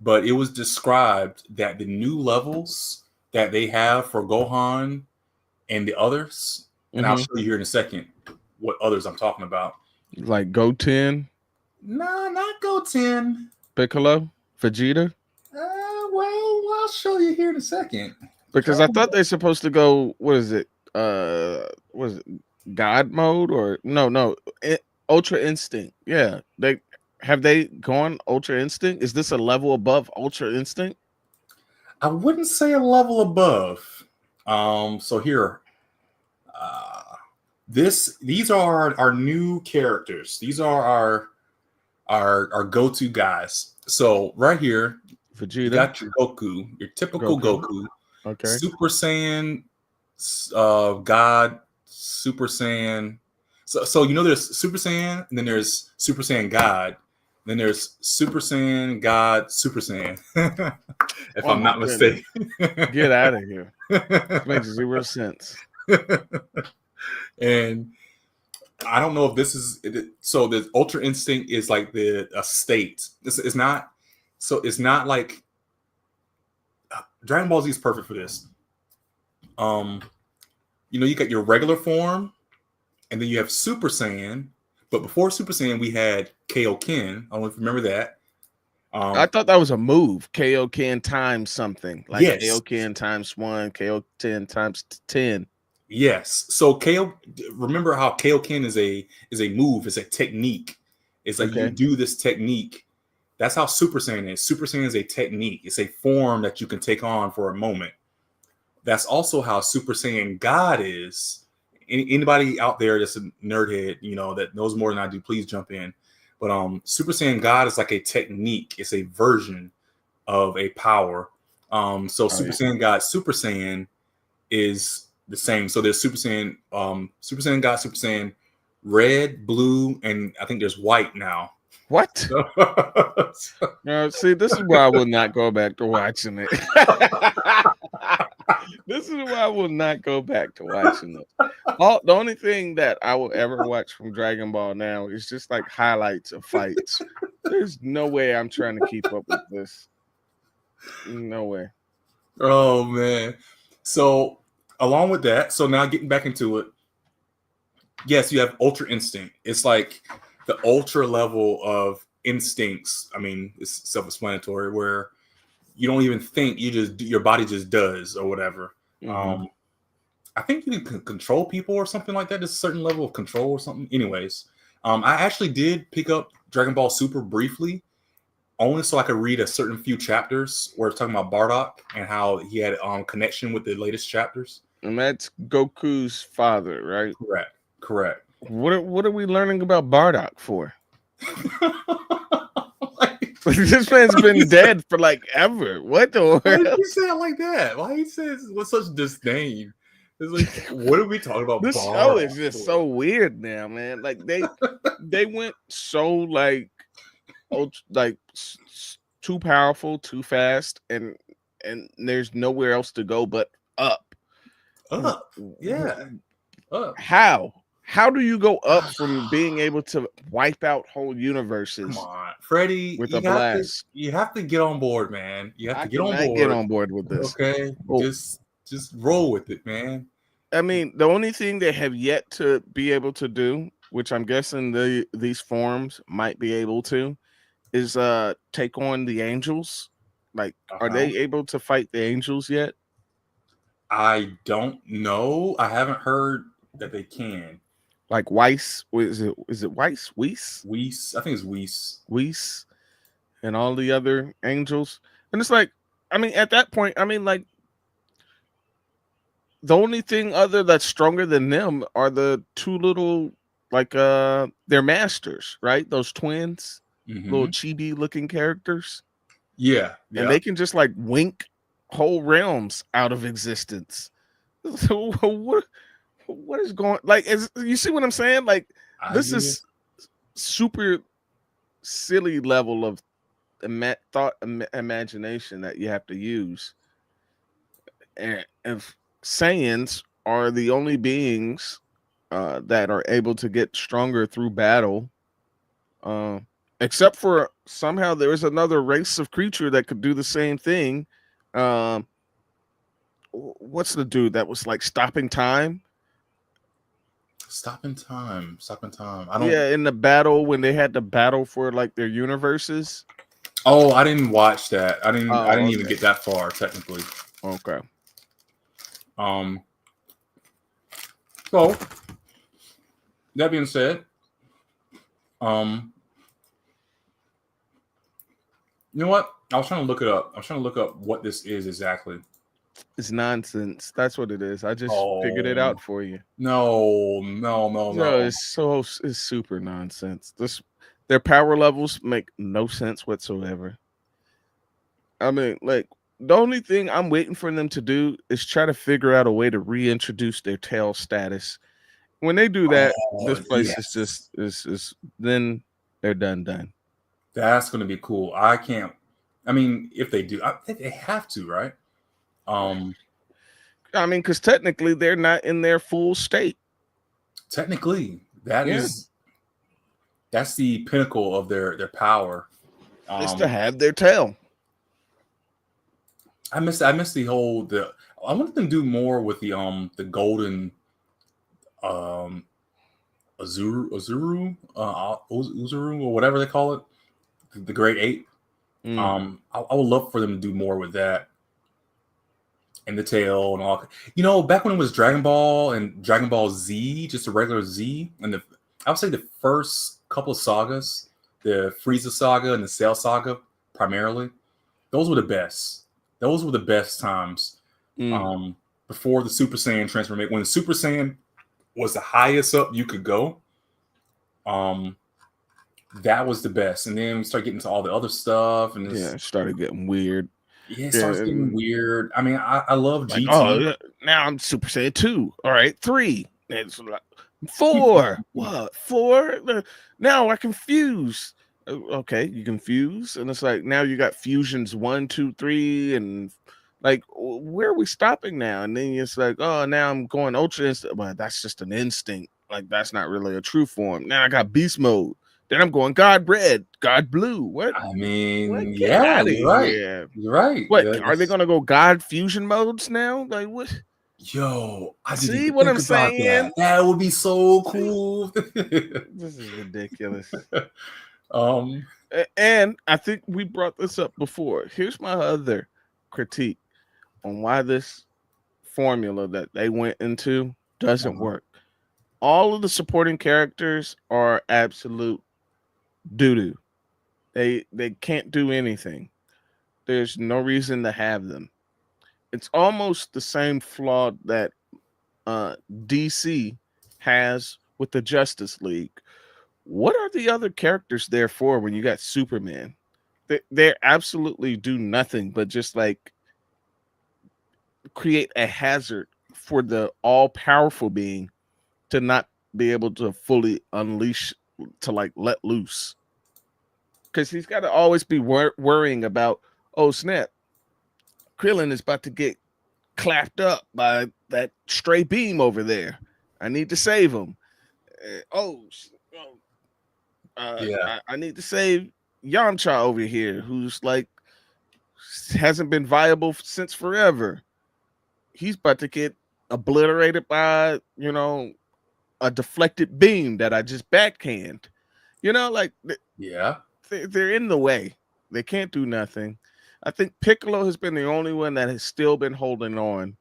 but it was described that the new levels that they have for Gohan and the others, and I'll show you here in a second what others I'm talking about. Like Goten? No, not Goten. Piccolo? Vegeta? Well, I'll show you here in a second. Because I thought they're supposed to go, what is it? What is it? God mode or no, Ultra Instinct. Yeah. Have they gone Ultra Instinct? Is this a level above Ultra Instinct? I wouldn't say a level above. So here, these are our new characters. These are our go-to guys. So right here, Vegeta. you got your Goku, your typical Goku. Okay. Super Saiyan, God, Super Saiyan. So you know there's Super Saiyan, and then there's Super Saiyan God, then there's Super Saiyan God, Super Saiyan. If I'm not mistaken. Get out of here. It makes zero sense. And I don't know if this is so. The Ultra Instinct is like a state. This is not. So it's not like Dragon Ball Z is perfect for this. You got your regular form, and then you have Super Saiyan. But before Super Saiyan, we had Kaioken. I don't know if you remember that. I thought that was a move. Kaioken times something. Like yes. Kaioken times 1, Kaioken times 10. Yes. So remember how Kaioken is a move, it's a technique. It's like you do this technique. That's how Super Saiyan is. Super Saiyan is a technique. It's a form that you can take on for a moment. That's also how Super Saiyan God is. Anybody out there that's a nerdhead, that knows more than I do, please jump in. But Super Saiyan God is like a technique. It's a version of a power. Super Saiyan God, Super Saiyan is the same. So there's Super Saiyan God, Super Saiyan red, blue, and I think there's white now. What? See, this is why I will not go back to watching it. This is why I will not go back to watching it. The only thing that I will ever watch from Dragon Ball now is just like highlights of fights. There's no way I'm trying to keep up with this. No way. Oh man. So along with that, so now getting back into it, yes, you have Ultra Instinct. It's like the ultra level of instincts. I mean, it's self-explanatory where you don't even think, your body just does or whatever. I think you can control people or something like that. There's a certain level of control or something. Anyways, I actually did pick up Dragon Ball Super briefly, only so I could read a certain few chapters where it's talking about Bardock and how he had connection with the latest chapters. And that's Goku's father, right? Correct. What are we learning about Bardock for? This man's been dead for like ever. What the world? Why did you say it like that? Why he says with such disdain? It's like, what are we talking about? This show is just so weird now, man. Like they went so like too powerful, too fast, and there's nowhere else to go but up. Yeah. Up. How do you go up from being able to wipe out whole universes? Come on, Freddie. With a blast. You have to get on board, man. You have to get on board. Get on board with this. Okay. Just roll with it, man. I mean, the only thing they have yet to be able to do, which I'm guessing these forms might be able to, is take on the angels. Like, are Uh-huh. they able to fight the angels yet? I don't know. I haven't heard that they can. Like Weiss, is it Weiss? Weiss, I think it's Weiss. Weiss, and all the other angels. And it's like, I mean, at that point, I mean, like, the only thing other that's stronger than them are the two little, like, their masters, right? Those twins, little Hmm. chibi looking characters. Yeah, And yeah. they can just like wink whole realms out of existence. So what is going, like, is you see what I'm saying? Like, I this do. is super silly level of imagination that you have to use. And if Saiyans are the only beings that are able to get stronger through battle, uh, except for somehow there is another race of creature that could do the same thing. Um, what's the dude that was like stopping time? Stop in time. Stop in time. I don't. Yeah, in the battle when they had to battle for like their universes. Oh, I didn't watch that. I didn't. I Oh, didn't even okay. get that far technically. Okay. Um. So that being said, um, you know what? I was trying to look it up. I was trying to look up what this is exactly. It's nonsense. That's what it is. I just figured it Oh out for you. no, no, no, No, no. it's super nonsense. This their power levels make no sense whatsoever. I mean, like, the only thing I'm waiting for them to do is try to figure out a way to reintroduce their tail status. When they do that, Oh this place is yes, just is then they're done. that's gonna be cool. I can't. I mean, if they do, they have to, right? Um, I mean, because technically they're not in their full state. technically, that Yeah, is that's the pinnacle of their power. it's to Um, have their tail. I miss the whole the. I want them to do more with the golden um Uzuru or whatever they call it, the Great Ape. Mm. I would love for them to do more with that and the tail and all. You know, back when it was Dragon Ball and Dragon Ball Z, just a regular Z, and I would say the first couple of sagas, the Frieza saga and the Cell saga, primarily, those were the best. Those were the best times. Mm. Before the Super Saiyan transformation, when the Super Saiyan was the highest up you could go, um, that was the best. And then we start getting to all the other stuff, and Yeah, it started getting weird. it Yeah, starts getting weird. I mean, I love like, oh, GT. now I'm Super Saiyan 2. All right, 3. It's like 4. What? 4? Now I confuse. Okay, you confuse, and it's like now you got fusions 1, 2, 3, and like, where are we stopping now? And then it's like, oh, now I'm going ultra instinct. Well, that's just an instinct. Like, that's not really a true form. Now I got beast mode. Then I'm going God red, God blue. What? I What? mean, Get yeah, out of you're right. here. You're right. What are they That's, gonna go God fusion modes now? Like, what? yo, I didn't See even what think I'm about that. saying? That would be so See, cool. this is ridiculous. um, And I think we brought this up before. Here's my other critique on why this formula that they went into doesn't work. All of the supporting characters are absolute doo doo. They can't do anything. There's no reason to have them. It's almost the same flaw that DC has with the Justice League. What are the other characters there for when you got Superman? They absolutely do nothing but just like create a hazard for the all powerful being to not be able to fully unleash, to like let loose, because he's got to always be worrying about, oh snap, Krillin is about to get clapped up by that stray beam over there. I need to save him. Oh, yeah, I need to save Yamcha over here, who's like hasn't been viable since forever. He's about to get obliterated by, a deflected beam that I just backhand. Like Yeah. they're in the way. They can't do nothing. I think Piccolo has been the only one that has still been holding on.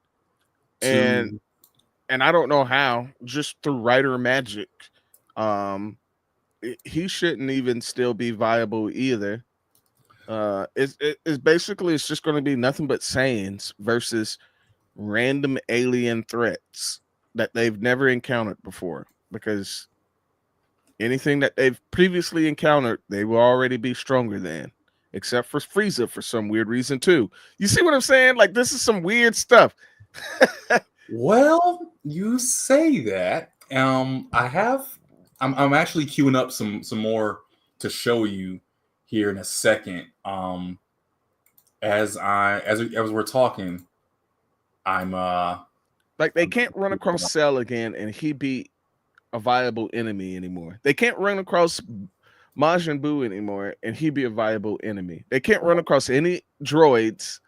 And To I don't know how, just through writer magic. He shouldn't even still be viable either. It's basically it's just going to be nothing but Saiyans versus random alien threats that they've never encountered before, because anything that they've previously encountered, they will already be stronger than, except for Frieza for some weird reason too. You see what I'm saying? Like, this is some weird stuff. well, you say that. I'm actually queuing up some more to show you here in a second. As we're talking, I'm Like, they can't run across Cell again and he be a viable enemy anymore. They can't run across Majin Buu anymore and he be a viable enemy. They can't run across any droids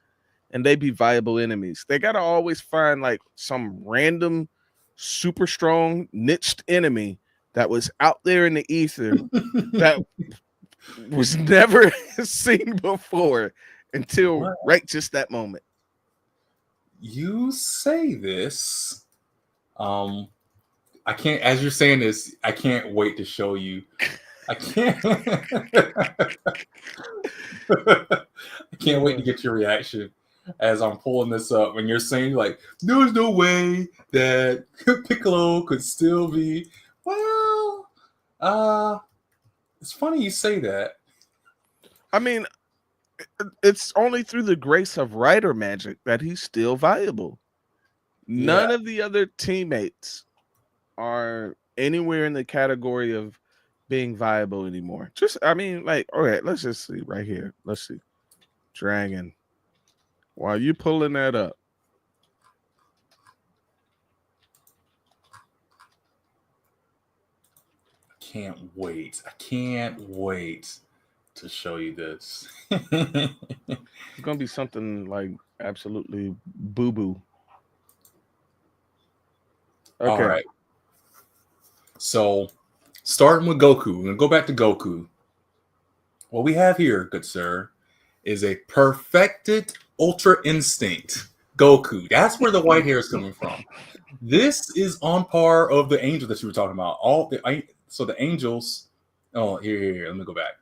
and they be viable enemies. They gotta always find like some random super strong niched enemy that was out there in the ether that was never seen before until right just that moment. You say this. I can't, as you're saying this, I can't wait to show you. I can't I can't wait to get your reaction as I'm pulling this up. And you're saying, like, there's no way that Piccolo could still be. Well, it's funny you say that. I mean, it's only through the grace of writer magic that he's still viable. None of the other teammates are anywhere in the category of being viable anymore. All right, let's just see right here. Let's see. Dragon. While you pulling that up. I can't wait to show you this. It's gonna be something like absolutely boo-boo. Okay. All right. So, starting with Goku, we're gonna go back to Goku. What we have here, good sir, is a perfected Ultra Instinct Goku. That's where the white hair is coming from. This is on par of the angel that you were talking about. So the angels. Oh, here. Let me go back.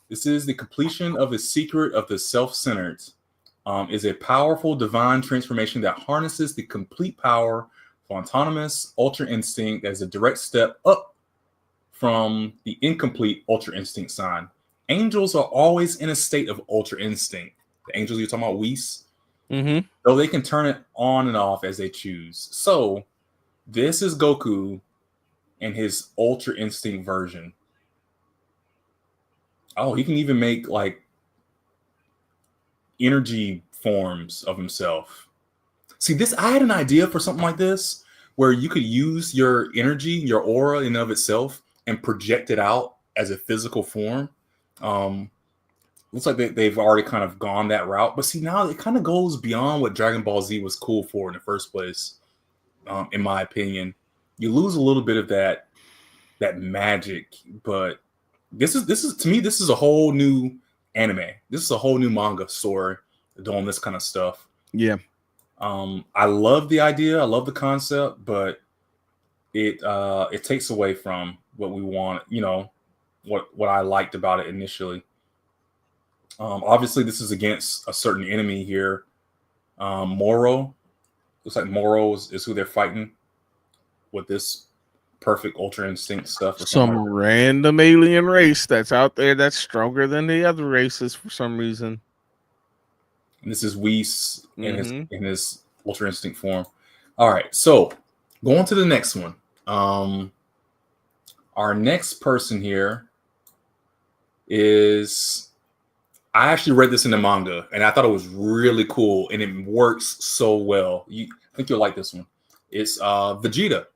This is the completion of the secret of the self-centered. Is a powerful divine transformation that harnesses the complete power of autonomous Ultra Instinct as a direct step up from the incomplete Ultra Instinct sign. Angels are always in a state of Ultra Instinct. The angels you're talking about, Whis, though they can turn it on and off as they choose. So this is Goku in his Ultra Instinct version. Oh, he can even make like energy forms of himself. See, I had an idea for something like this where you could use your energy, your aura in and of itself, and project it out as a physical form. Looks like they've already kind of gone that route. But see, now it kind of goes beyond what Dragon Ball Z was cool for in the first place, in my opinion. You lose a little bit of that magic, but this is to me, this is a whole new anime. This is a whole new manga story doing this kind of stuff. Yeah. I love the idea, I love the concept, but it takes away from what we want, what I liked about it initially. Obviously this is against a certain enemy here. Moro. Looks like Moro is who they're fighting with this perfect Ultra Instinct stuff. Some random alien race that's out there that's stronger than the other races for some reason. And this is Whis in his Ultra Instinct form. All right, so going to the next one. Our next person here is, I actually read this in the manga and I thought it was really cool and it works so well. I think you'll like this one. It's Vegeta,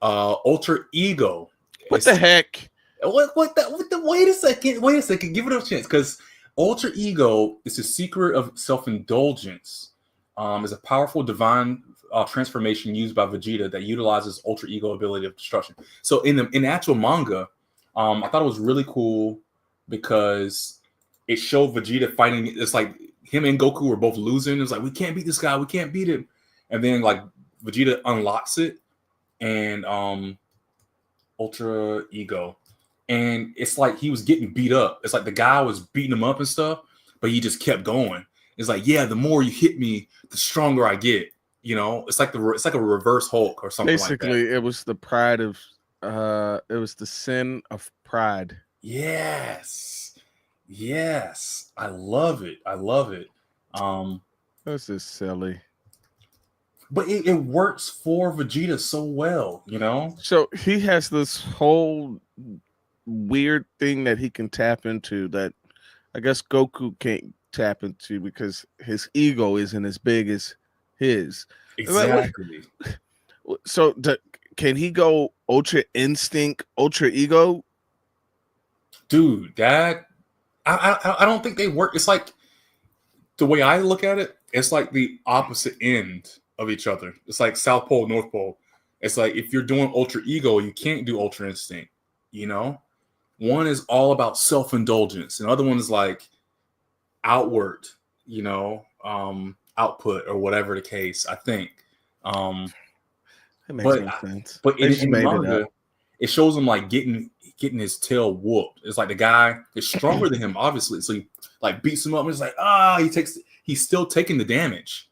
Ultra Ego. What the heck? What the wait a second. Give it a chance, because Ultra Ego is the secret of self-indulgence. Is a powerful divine transformation used by Vegeta that utilizes Ultra Ego ability of destruction. So in the actual manga, I thought it was really cool because it showed Vegeta fighting. It's like him and Goku were both losing. It's like, we can't beat this guy. We can't beat him. And then like Vegeta unlocks it and Ultra Ego. And it's like he was getting beat up. It's like the guy was beating him up and stuff, but he just kept going. It's like, yeah, the more you hit me, the stronger I get. You know, it's like a reverse Hulk or something. Basically, like that. It was the pride of it was the sin of pride. Yes. I love it. This is silly. But it works for Vegeta so well, you know? So he has this whole weird thing that he can tap into that I guess Goku can't tap into because his ego isn't as big as his. Exactly. So can he go Ultra Instinct, Ultra Ego? Dude, that I don't think they work. It's like the way I look at it, it's like the opposite end of each other. It's like South Pole, North Pole. It's like if you're doing Ultra Ego, you can't do Ultra Instinct, you know? One is all about self-indulgence, and the other one is like outward, you know, output or whatever the case, I think. That makes no sense. But in the manga, it shows him like getting his tail whooped. It's like the guy is stronger than him, obviously. So he like beats him up and it's like, he's still taking the damage.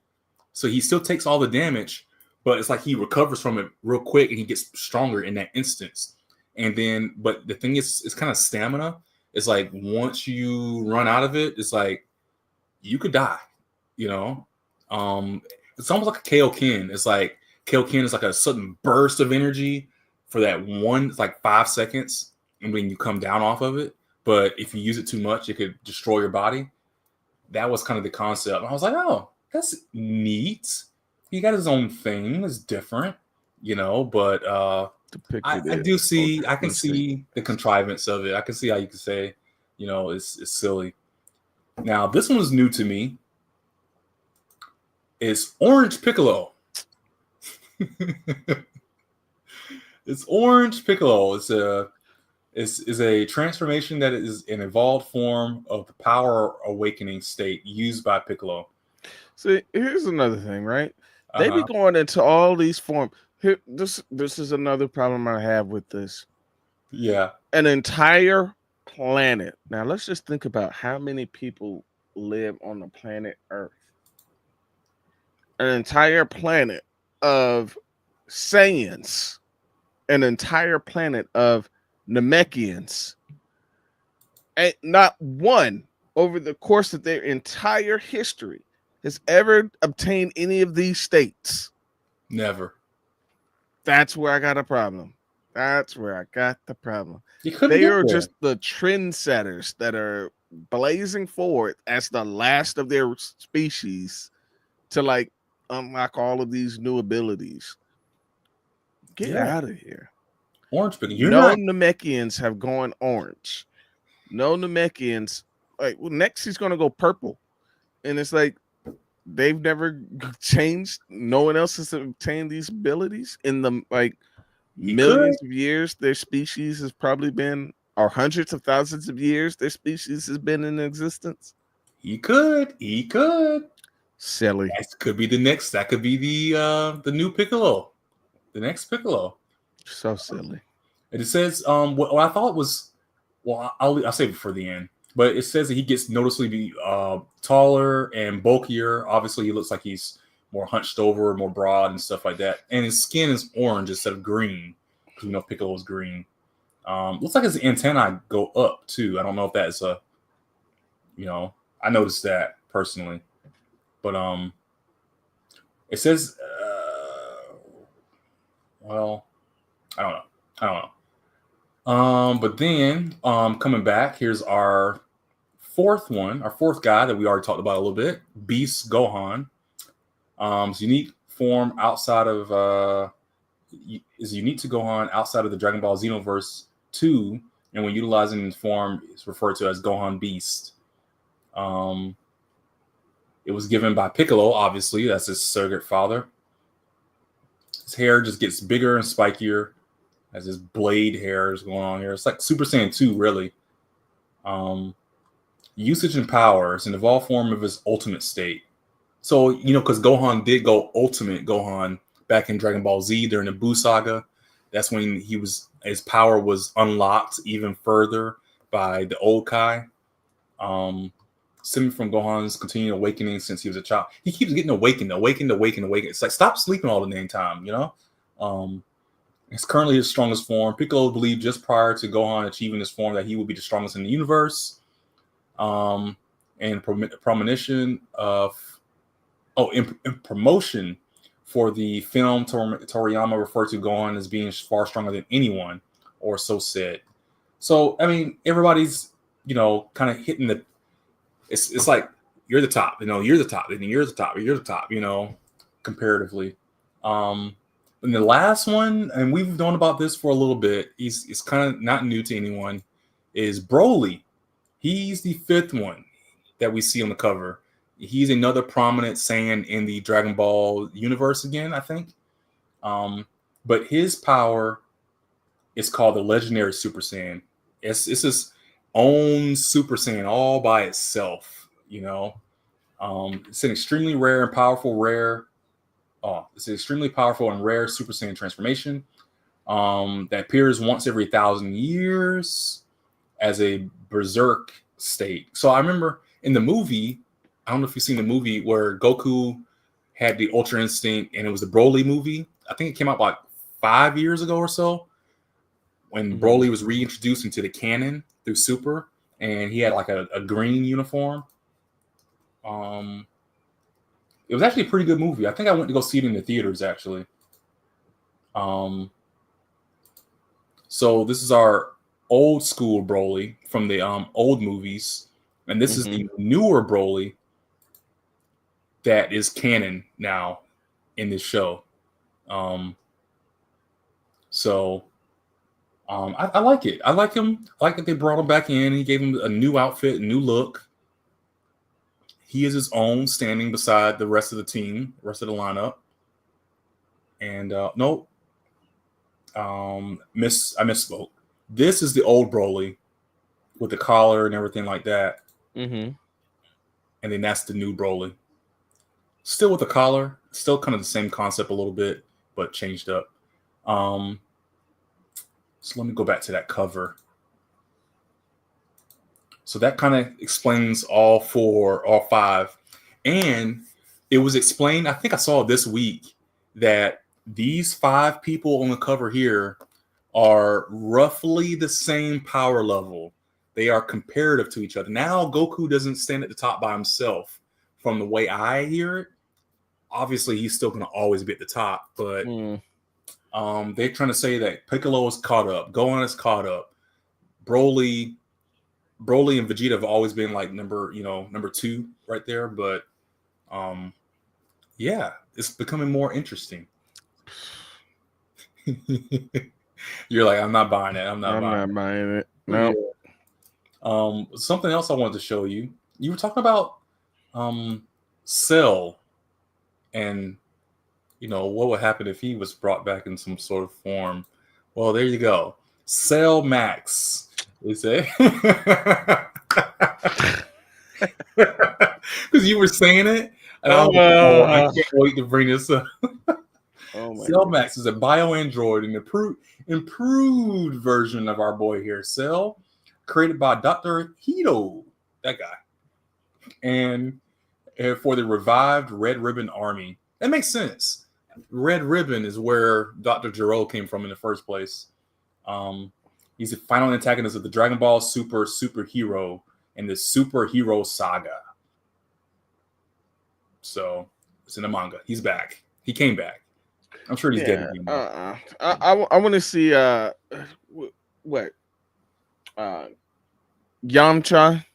So he still takes all the damage, but it's like he recovers from it real quick and he gets stronger in that instance. And then, but the thing is, it's kind of stamina. It's like once you run out of it, it's like you could die, you know? It's almost like a Kaioken. It's like Kaioken is like a sudden burst of energy for that one, it's like 5 seconds, and when you come down off of it. But if you use it too much, it could destroy your body. That was kind of the concept. And I was like, oh, that's neat. He got his own thing. It's different, you know, but I can see the contrivance of it. I can see how you could say, you know, it's silly. Now, this one was new to me. It's Orange Piccolo. It's Orange Piccolo. It's a transformation that is an evolved form of the power awakening state used by Piccolo. See, here's another thing, right? They be going into all these forms. Here, this is another problem I have with this. Yeah. An entire planet. Now let's just think about how many people live on the planet Earth. An entire planet of Saiyans, an entire planet of Namekians, and not one over the course of their entire history has ever obtained any of these states. Never. That's where I got a problem. That's where I got the problem. They are just the trendsetters that are blazing forward as the last of their species to like unlock all of these new abilities. Get out of here. Orange Piccolo. Namekians have gone orange. No Namekians. Like, well, next he's gonna go purple. And it's like they've never changed. No one else has obtained these abilities in the millions of years. Their species has probably been, or hundreds of thousands of years, their species has been in existence. He could. Silly. That could be the next. That could be the new Piccolo. The next Piccolo. So silly. And it says, what I thought was, well, I'll save it for the end. But it says that he gets noticeably taller and bulkier. Obviously, he looks like he's more hunched over, more broad, and stuff like that. And his skin is orange instead of green, because we know Piccolo's green. Looks like his antennae go up too. I don't know if that's I noticed that personally. But it says, well, I don't know. But then coming back, here's our fourth guy that we already talked about a little bit, Beast Gohan. His unique form outside of is unique to Gohan outside of the Dragon Ball Xenoverse 2, and when utilizing his form, it's referred to as Gohan Beast. It was given by Piccolo, obviously, that's his surrogate father. His hair just gets bigger and spikier as his blade hair is going on here. It's like Super Saiyan 2, really. Usage and power is an evolved form of his ultimate state. So, because Gohan did go Ultimate Gohan back in Dragon Ball Z during the Buu saga. That's when his power was unlocked even further by the old Kai. Stemming from Gohan's continued awakening since he was a child. He keeps getting awakened. It's like, stop sleeping all the damn time, It's currently his strongest form. Piccolo believed just prior to Gohan achieving this form that he would be the strongest in the universe. And promotion for the film, Toriyama referred to Gohan as being far stronger than anyone, or so said. So, I mean, everybody's, kind of hitting the. It's like you're the top, you're the top, and you're the top, comparatively. And the last one, and we've known about this for a little bit. It's kind of not new to anyone. Is Broly? He's the fifth one that we see on the cover. He's another prominent Saiyan in the Dragon Ball universe again, I think. But his power is called the Legendary Super Saiyan. It's his own Super Saiyan all by itself, It's an extremely rare and powerful it's an extremely powerful and rare Super Saiyan transformation that appears once every 1,000 years as a berserk state. So I remember in the movie, I don't know if you've seen the movie where Goku had the Ultra Instinct, and it was the Broly movie. I think it came out like 5 years ago or so, when Broly was reintroduced into the canon through Super, and he had like a green uniform. It was actually a pretty good movie. I think I went to go see it in the theaters, actually. So this is our old school Broly from the old movies, and this is the newer Broly that is canon now in this show. I like it. I like him. I like that they brought him back in. He gave him a new outfit, a new look. He is his own, standing beside the rest of the team, rest of the lineup. And I misspoke. This is the old Broly with the collar and everything like that. And then that's the new Broly. Still with the collar, still kind of the same concept a little bit, but changed up. So let me go back to that cover. So that kind of explains all five. And it was explained, I think I saw it this week, that these 5 people on the cover here are roughly the same power level. They are comparative to each other. Now, Goku doesn't stand at the top by himself. From the way I hear it, obviously he's still going to always be at the top. But they're trying to say that Piccolo is caught up. Gohan is caught up. Broly and Vegeta have always been like number 2 right there. But yeah, it's becoming more interesting. You're like, I'm not buying it. I'm not buying it. No. Something else I wanted to show you. You were talking about Cell and what would happen if he was brought back in some sort of form. Well, there you go. Cell Max. Is it? Because you were saying it. And I can't wait to bring this up. Cell Max is a bio-android, an improved version of our boy here, Cell, created by Dr. Hito, that guy. And for the revived Red Ribbon Army. That makes sense. Red Ribbon is where Dr. Gero came from in the first place. He's the final antagonist of the Dragon Ball Superhero and the Superhero Saga. So it's in the manga. He's back. He came back. I'm sure he's dead again. I want to see what Yamcha.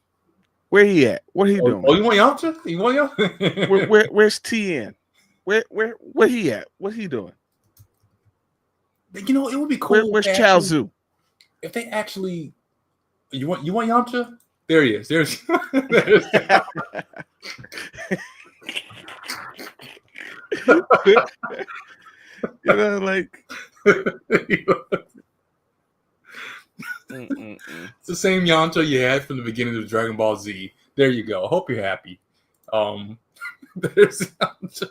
Where he at? What he doing? Oh, you want Yamcha? You want Yamcha? Where's TN? Where he at? What he doing? It would be cool. Where's Chaozu? If they actually, you want Yamcha? There he is. There's. You know, like It's the same Yamcha you had from the beginning of Dragon Ball Z. There you go. Hope you're happy. There's Yamcha.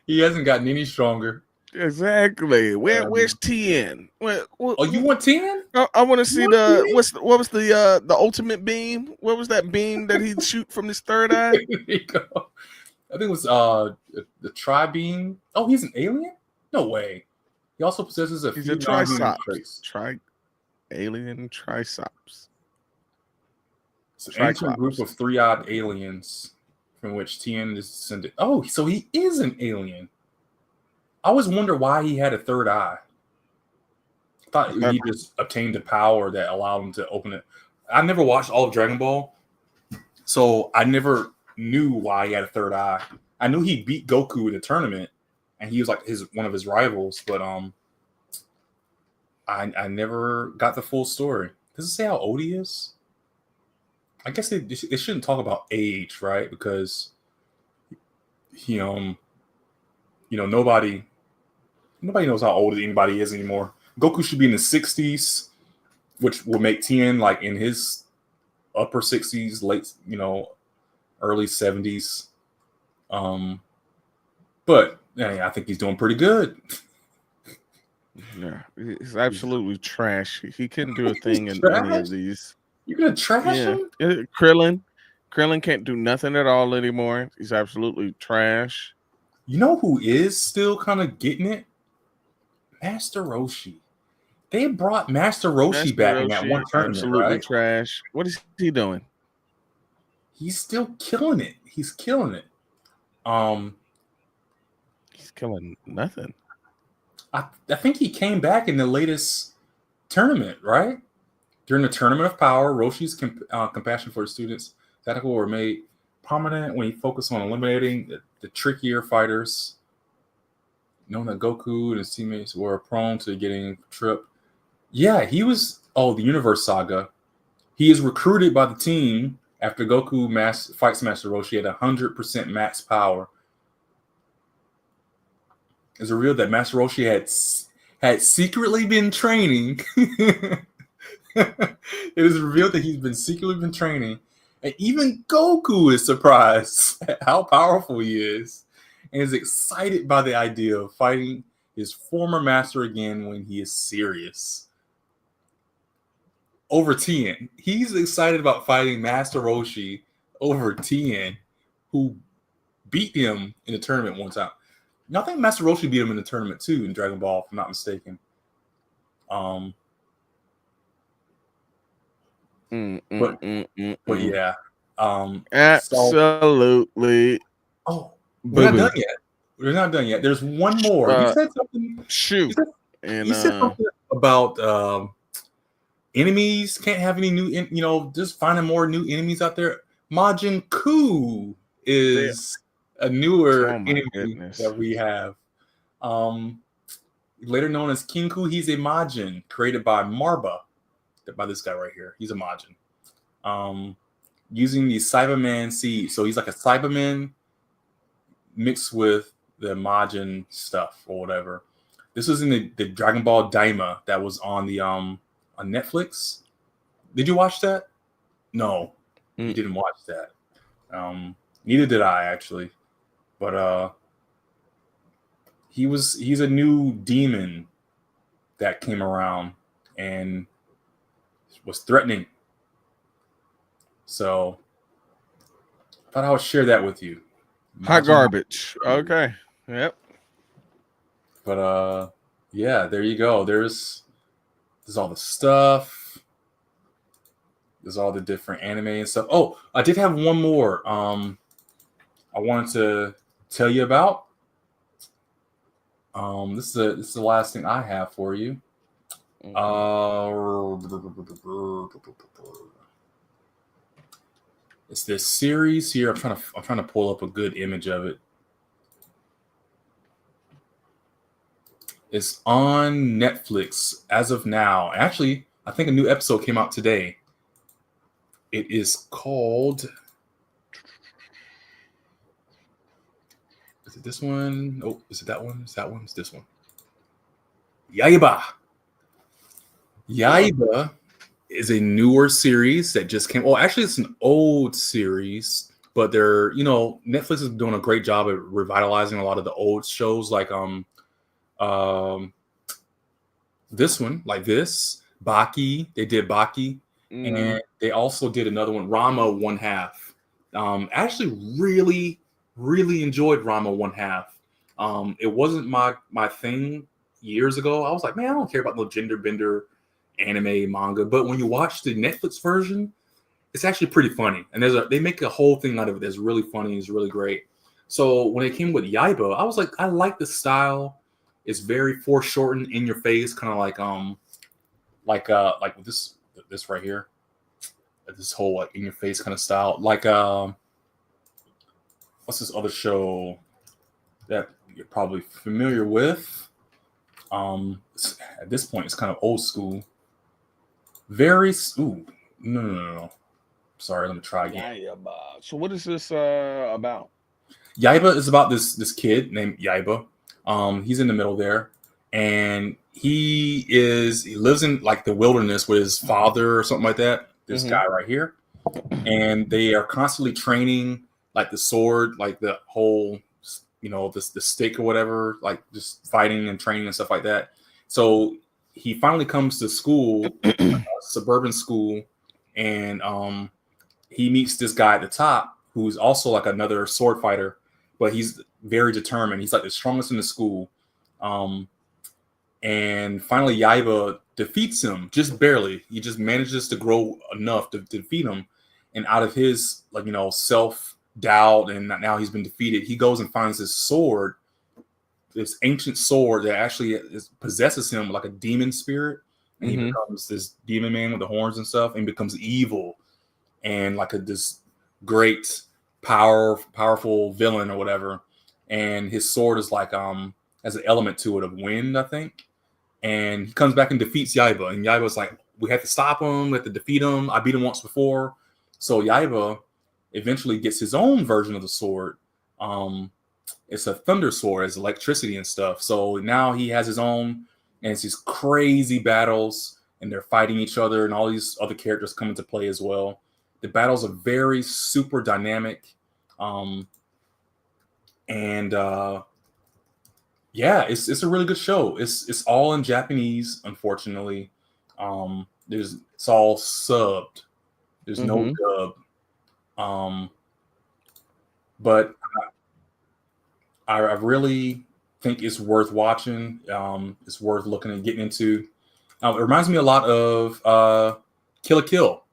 He hasn't gotten any stronger. exactly. Where's Tien? Oh, you want 10? I want to see want the Tien? what was the ultimate beam? What was that beam that he'd shoot from his third eye? There you go. I think it was the Tri-Beam. Oh, he's an alien? No way. He also possesses a He's few a non-human trisops. traits. Alien trisops. It's an ancient group of three-eyed aliens from which Tien is descended. Oh, so he is an alien. I always wonder why he had a third eye. I thought he just obtained a power that allowed him to open it. I never watched all of Dragon Ball, so I never knew why he had a third eye. I knew he beat Goku in a tournament, and he was like one of his rivals, but I never got the full story. Does it say how old he is? I guess they shouldn't talk about age, right? Because nobody knows how old anybody is anymore. Goku should be in the 60s, which will make Tien like in his upper 60s, late, early 70s. But yeah, I think he's doing pretty good. Yeah, he's absolutely trash. He couldn't do a thing in any of these. You're gonna trash him? Krillin can't do nothing at all anymore. He's absolutely trash. You know who is still kind of getting it? Master Roshi. They brought Master Roshi back in that one tournament, absolutely right? Trash. What is he doing? He's still killing it. He's killing it. He's killing nothing. I think he came back in the latest tournament, right? During the Tournament of Power, Roshi's compassion for his students tactical were made prominent when he focused on eliminating the trickier fighters. Knowing that Goku and his teammates were prone to getting tripped. Yeah, he was. Oh, the Universe Saga. He is recruited by the team after Goku fights Master Roshi at 100% max power. It's revealed that Master Roshi had secretly been training. It is revealed that he's been secretly been training, and even Goku is surprised at how powerful he is, and is excited by the idea of fighting his former master again when he is serious. Over Tien. He's excited about fighting Master Roshi over Tien, who beat him in a tournament one time. I think Master Roshi beat him in the tournament too in Dragon Ball, if I'm not mistaken. But yeah. Absolutely. We're not done yet. We're not done yet. There's one more. You said something. Shoot. You said something about enemies can't have any new, just finding more new enemies out there. Majin Ku is a newer enemy that we have. Later known as King Ku, he's a Majin created by Marba, by this guy right here. He's a Majin. Using the Cyberman seed. So he's like a Cyberman mixed with the Majin stuff or whatever. This was in the Dragon Ball Daima that was on the on Netflix. Did you watch that? No, you didn't watch that. Neither did I actually. But he's a new demon that came around and was threatening. So I thought I would share that with you. Hot garbage. Okay. Yep. But yeah, there you go. There's all the stuff. There's all the different anime and stuff. Oh, I did have one more I wanted to tell you about. This is the last thing I have for you. It's this series here. I'm trying to pull up a good image of it. It's on Netflix as of now. Actually, I think a new episode came out today. It is called. Is it this one? Oh, is it that one? Is that one? It's this one. Yaiba. Yaiba is a newer series that just came. Well, actually, it's an old series, but Netflix is doing a great job at revitalizing a lot of the old shows, like um this one, like this Baki. They did Baki, and they also did another one, Rama One Half. Actually, really, really enjoyed Rama One Half. It wasn't my thing years ago. I was like, man, I don't care about no gender bender anime manga. But when you watch the Netflix version, it's actually pretty funny. And they make a whole thing out of it that's really funny. It's really great. So when it came with Yaiba, I was like, I like the style. It's very foreshortened, in your face, kind of like with this right here, this whole like in your face kind of style. Like what's this other show that you're probably familiar with? At this point, it's kind of old school. No. Sorry, let me try again. Yaiba. So what is this about? Yaiba is about this kid named Yaiba. He's in the middle there, and he lives in like the wilderness with his father or something like that. This guy right here, and they are constantly training like the sword, like the whole, the stick or whatever, like just fighting and training and stuff like that. So he finally comes to school, a suburban school, and he meets this guy at the top who's also like another sword fighter, but he's very determined. He's like the strongest in the school. And finally Yaiba defeats him just barely. He just manages to grow enough to defeat him. And out of his self-doubt, and now he's been defeated, he goes and finds this sword, this ancient sword that actually possesses him like a demon spirit. And he becomes this demon man with the horns and stuff, and becomes evil and like this great powerful villain or whatever. And his sword is like has an element to it of wind, I think. And he comes back and defeats Yaiba, and Yaiba's like, we have to stop him, we have to defeat him, I beat him once before. So Yaiba eventually gets his own version of the sword. It's a thunder sword, has electricity and stuff. So now he has his own, and it's these crazy battles, and they're fighting each other, and all these other characters come into play as well. The battles are very super dynamic. It's a really good show. It's all in Japanese, unfortunately. It's all subbed. There's no dub. But I really think it's worth watching. It's worth looking and getting into. It reminds me a lot of Kill la Kill.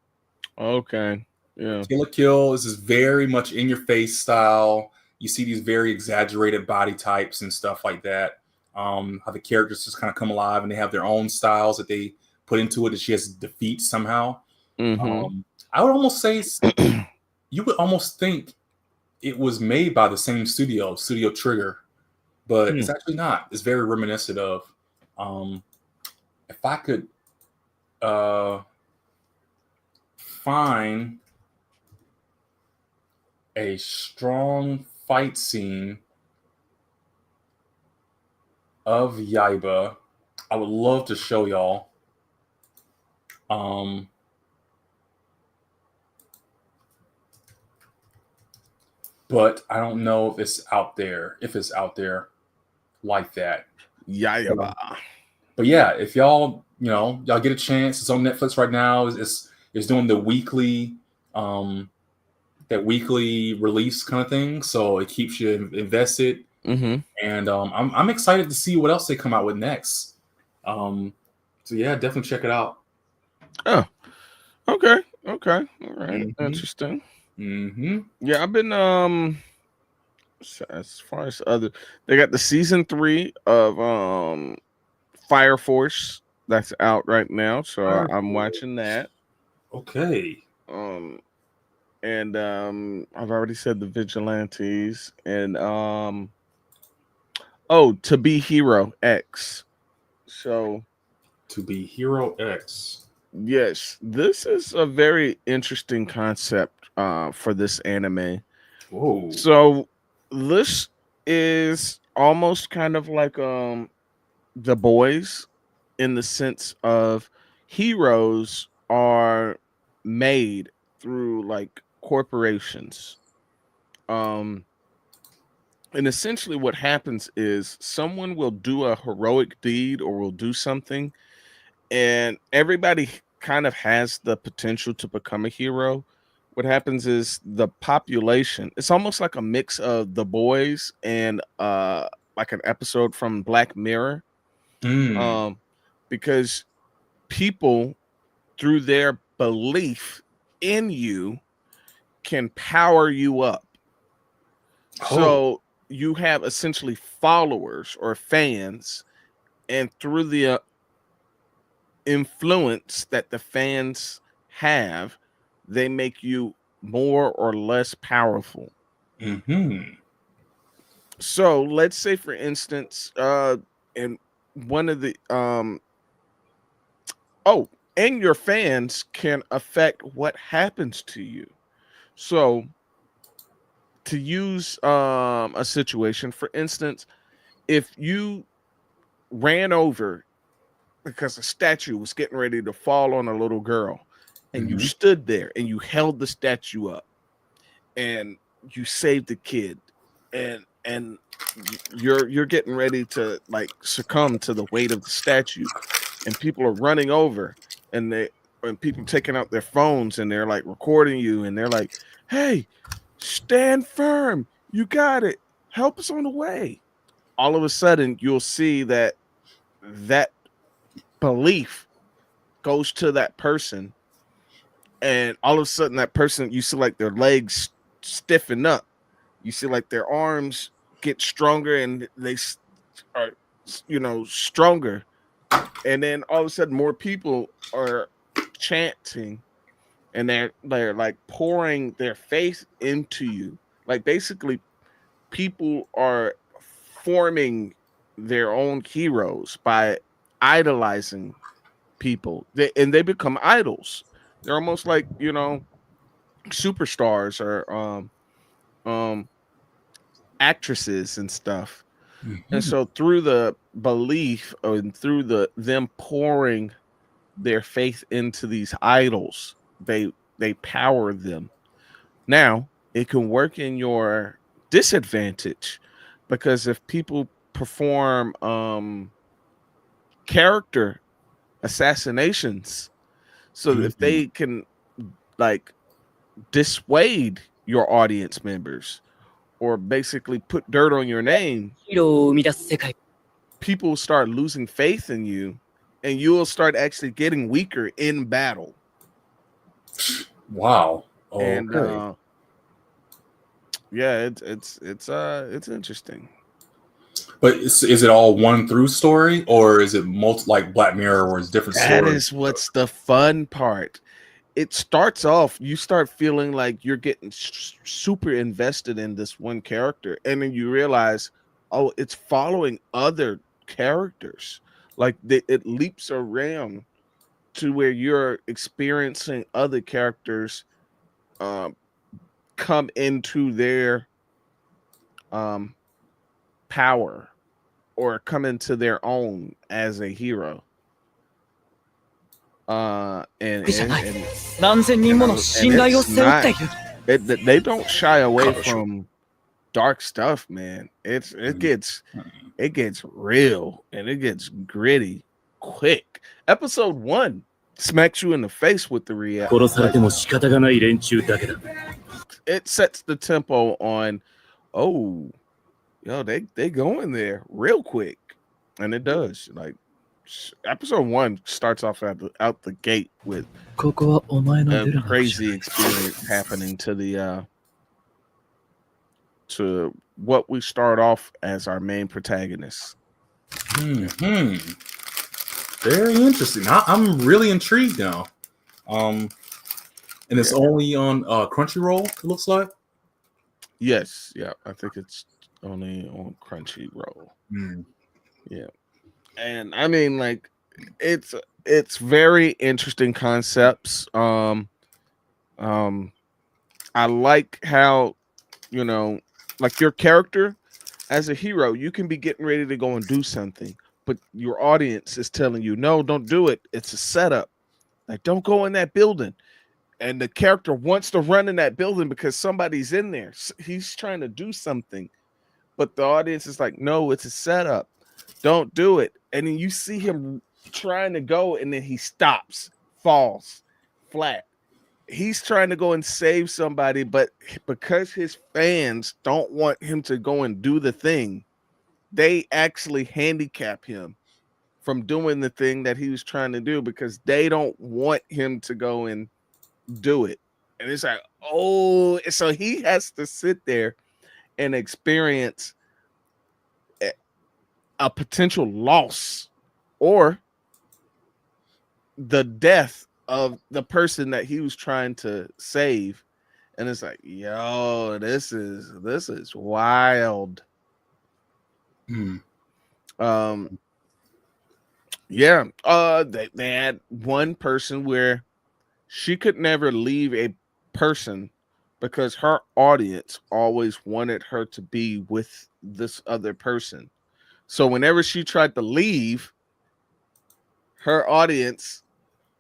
Okay. Yeah. Kill la Kill is this very much in your face style. You see these very exaggerated body types and stuff like that. How the characters just kind of come alive, and they have their own styles that they put into it that she has to defeat somehow. I would almost say you would almost think it was made by the same Studio Trigger, but it's actually not. It's very reminiscent of. If I could find a strong fight scene of Yaiba, I would love to show y'all. But I don't know if it's out there. If it's out there like that. Yaiba. But yeah, if y'all get a chance, it's on Netflix right now. It's doing the weekly release kind of thing, so it keeps you invested. And I'm excited to see what else they come out with next. So yeah, definitely check it out. Oh, okay, all right, interesting. Yeah, I've been as far as they got the season 3 of Fire Force that's out right now, so I'm watching that. Okay. And I've already said the Vigilantes, and To Be Hero X. So To Be Hero X. Yes, this is a very interesting concept for this anime. Whoa. So this is almost kind of like The Boys, in the sense of heroes are made through like corporations. Um, and essentially what happens is someone will do a heroic deed or will do something, and everybody kind of has the potential to become a hero. What happens is the population, it's almost like a mix of The Boys and like an episode from Black Mirror. Mm. Because people, through their belief in you, can power you up. Oh. So you have essentially followers or fans, and through the influence that the fans have, they make you more or less powerful. Mm-hmm. So let's say, for instance, and one of the oh, and your fans can affect what happens to you. So to use a situation, for instance, if you ran over because a statue was getting ready to fall on a little girl, and you Mm-hmm. stood there and you held the statue up and you saved the kid, and you're getting ready to like succumb to the weight of the statue, and people are running over, and people taking out their phones and they're like recording you, and they're like, hey, stand firm, you got it, help us on the way. All of a sudden you'll see that that belief goes to that person, and all of a sudden that person, you see like their legs stiffen up, you see like their arms get stronger, and they are, stronger, and then all of a sudden more people are chanting, and they're like pouring their faith into you. Like basically people are forming their own heroes by idolizing people, and they become idols. They're almost like, superstars or um actresses and stuff. And Mm-hmm. so through the belief and through them pouring their faith into these idols, they power them. Now it can work in your disadvantage, because if people perform character assassinations, so if Mm-hmm. they can like dissuade your audience members or basically put dirt on your name, ヒーローを生み出す世界。 people start losing faith in you, and you will start actually getting weaker in battle. Wow. And Okay. yeah, it's interesting. But is it all one through story, or is it like Black Mirror, where it's different That stories? is what's the fun part. It starts off, you start feeling like you're getting super invested in this one character, and then you realize, oh, it's following other characters. Like it leaps around to where you're experiencing other characters um, come into their um, power or come into their own as a hero. And じゃない。 and 何千人もの and 信頼を it's 背負ってい not る。 they don't shy away Cover from dark stuff, man. It gets real, and it gets gritty quick. Episode 1 smacks you in the face with the reality. 殺されても仕方がない連中だけだ。 It sets the tempo on, oh, yo, they go in there real quick, and it does. Like episode 1 starts off out the gate with ここはお前の a 出る幕じゃ crazy ない。 experience happening to the to what we start off as our main protagonist. Hmm. Very interesting. I'm really intrigued now. And it's only on Crunchyroll, it looks like. Yes, yeah, I think it's only on Crunchyroll. Hmm. Yeah, and I mean, like, it's very interesting concepts. I like how, like your character as a hero, you can be getting ready to go and do something, but your audience is telling you, no, don't do it. It's a setup. Like, don't go in that building. And the character wants to run in that building because somebody's in there. He's trying to do something, but the audience is like, no, it's a setup. Don't do it. And then you see him trying to go, and then he stops, falls flat. He's trying to go and save somebody, but because his fans don't want him to go and do the thing, they actually handicap him from doing the thing that he was trying to do because they don't want him to go and do it. And it's like, oh, so he has to sit there and experience a potential loss or the death of the person that he was trying to save. And it's like, yo, this is wild. Yeah. They had one person where she could never leave a person because her audience always wanted her to be with this other person. So whenever she tried to leave, her audience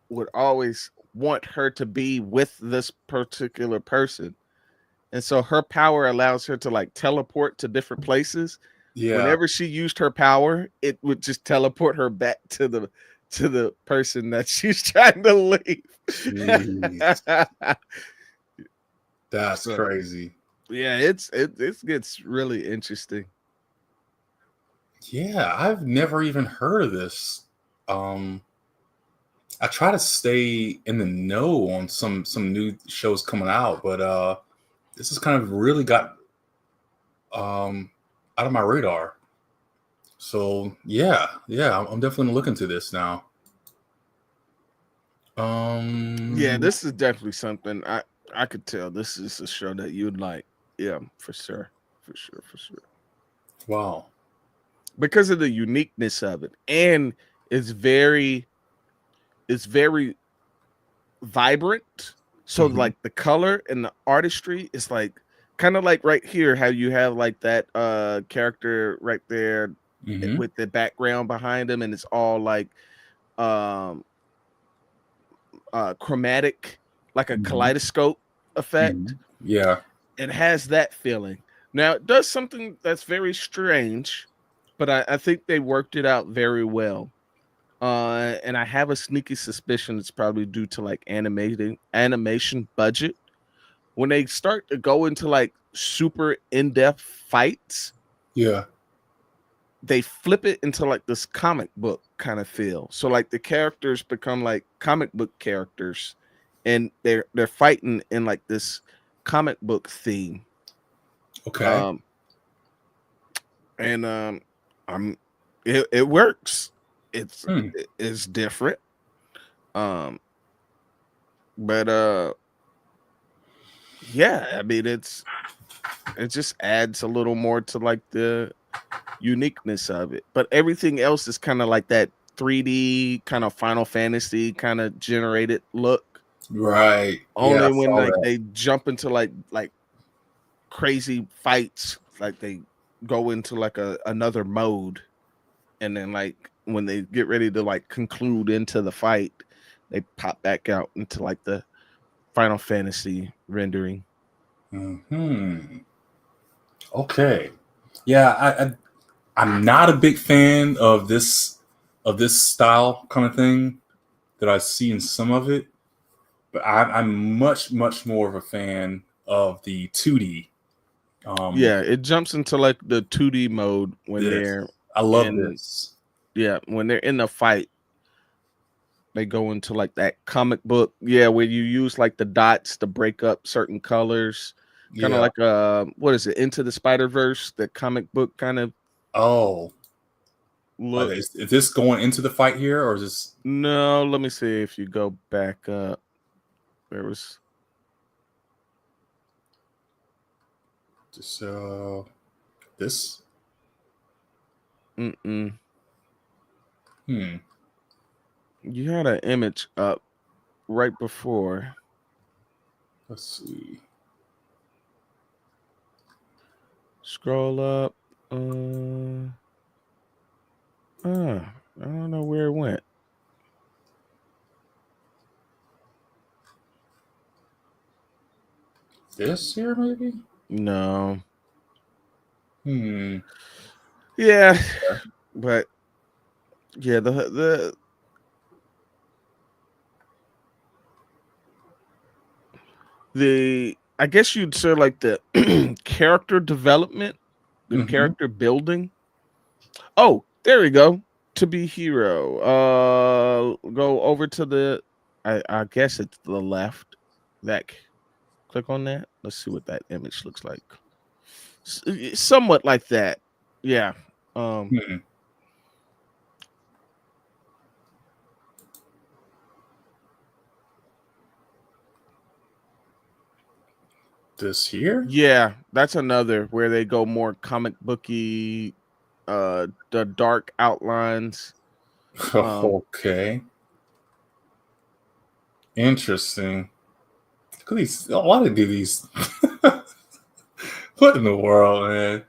would always want her to be with this particular person. And so her power allows her to like teleport to different places. Yeah. Whenever she used her power, it would just teleport her back to the person that she's trying to leave. That's crazy. Yeah, it gets really interesting. Yeah, I've never even heard of this. I try to stay in the know on some new shows coming out, but this has kind of really got out of my radar. So yeah, I'm definitely gonna look into this now. Yeah, this is definitely something I could tell. This is a show that you'd like. Yeah, for sure. Wow. Because of the uniqueness of it, and it's very vibrant. So like the color and the artistry is like kind of like right here how you have like that character right there with the background behind him, and it's all like chromatic, like a kaleidoscope effect. Yeah. It has that feeling. Now it does something that's very strange, but I think they worked it out very well. And I have a sneaky suspicion it's probably due to like animation budget. When they start to go into like super in-depth fights, yeah, they flip it into like this comic book kind of feel. So like the characters become like comic book characters, and they're fighting in like this comic book theme. Okay. It works. It's different. But yeah, I mean it just adds a little more to like the uniqueness of it. But everything else is kind of like that 3D kind of Final Fantasy kind of generated look. Right. Only when like they jump into like crazy fights, like they go into like another mode, and then like when they get ready to like conclude into the fight, they pop back out into like the Final Fantasy rendering. Okay. Yeah, I'm not a big fan of this style kind of thing that I see in some of it, but I'm much more of a fan of the 2D. Yeah, it jumps into like the 2D mode when I love this. Yeah, when they're in the fight, they go into like that comic book. Yeah, where you use like the dots to break up certain colors. Kind of like what is it? Into the Spider-Verse, the comic book kind of. Oh, look. Is this going into the fight here, or is this? No, let me see if you go back up. There was just this. You had an image up right before. Let's see. Scroll up. I don't know where it went. This here, maybe? No. Hmm. Yeah, but yeah, the I guess you'd say like the character development, the Mm-hmm. character building. Oh, there we go. To be hero. Go over to the. I guess it's the left. Click on that. Let's see what that image looks like. Somewhat like that. Yeah. Um. Hmm. This here? Yeah, that's another where they go more comic booky. The dark outlines. Okay. Interesting. Look at these. Why they do these? What in the world, man?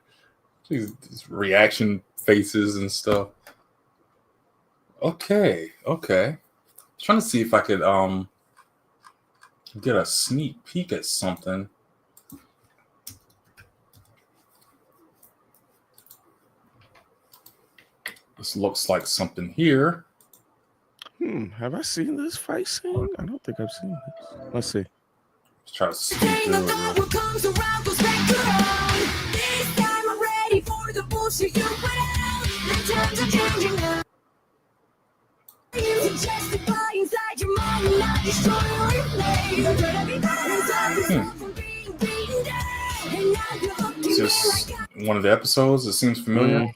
These reaction faces and stuff. Okay. Trying to see if I could get a sneak peek at something. This looks like something here. Have I seen this fight scene? I don't think I've seen this. Let's see. Let's try to speed through it. Real. Comes around, goes back around. This time I'm ready for the bullshit you put out. The times are changing now. You justify inside your mind and not destroy your replay. You're gonna be better from being beaten down. And now you're looking Is this one of the episodes? It seems familiar.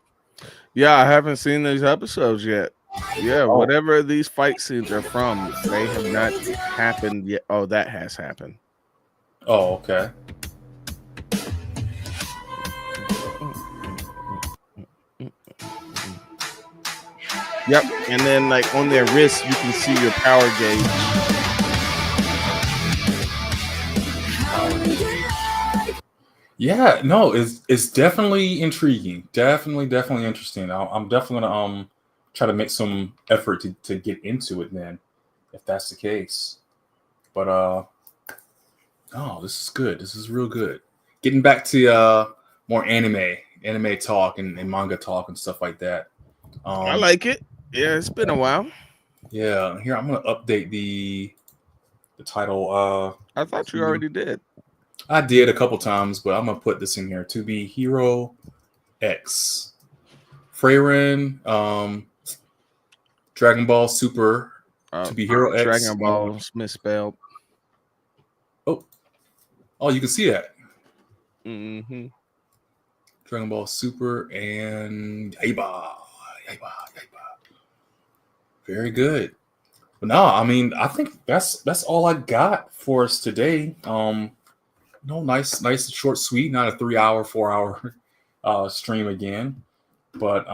Yeah, I haven't seen these episodes yet. Yeah, Oh. whatever these fight scenes are from, they have not happened yet. Oh, that has happened. Oh, okay. Yep, and then like on their wrists, you can see your power gauge. Yeah, no, it's definitely intriguing. Definitely interesting. I'm definitely gonna try to make some effort to get into it then, if that's the case. But oh, this is good. This is real good. Getting back to more anime talk and manga talk and stuff like that. I like it. Yeah, it's been a while. Yeah, here I'm gonna update the title. I thought you already did. I did a couple times, but I'm gonna put this in here. To be Hero X. Frieren, Dragon Ball Super, To be Hero X. Dragon Ball misspelled. Oh, you can see that. Mm-hmm. Dragon Ball Super and Yaiba. Very good. But no, I mean, I think that's all I got for us today. Nice, short, sweet. Not a 3 hour, 4 hour stream again. But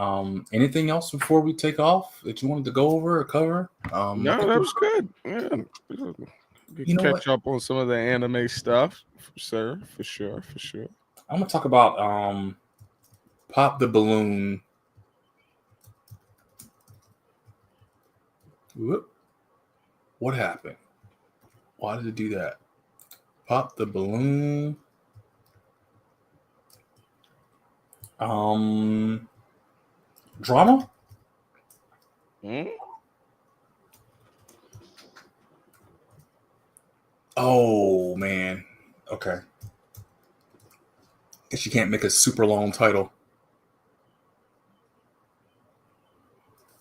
anything else before we take off that you wanted to go over or cover? No, that was good. Yeah. You know catch up on some of the anime stuff for sure. I'm gonna talk about Pop the Balloon. Whoop. What happened? Why did it do that? Pop the Balloon. Drama? Oh man. Okay. Guess you can't make a super long title.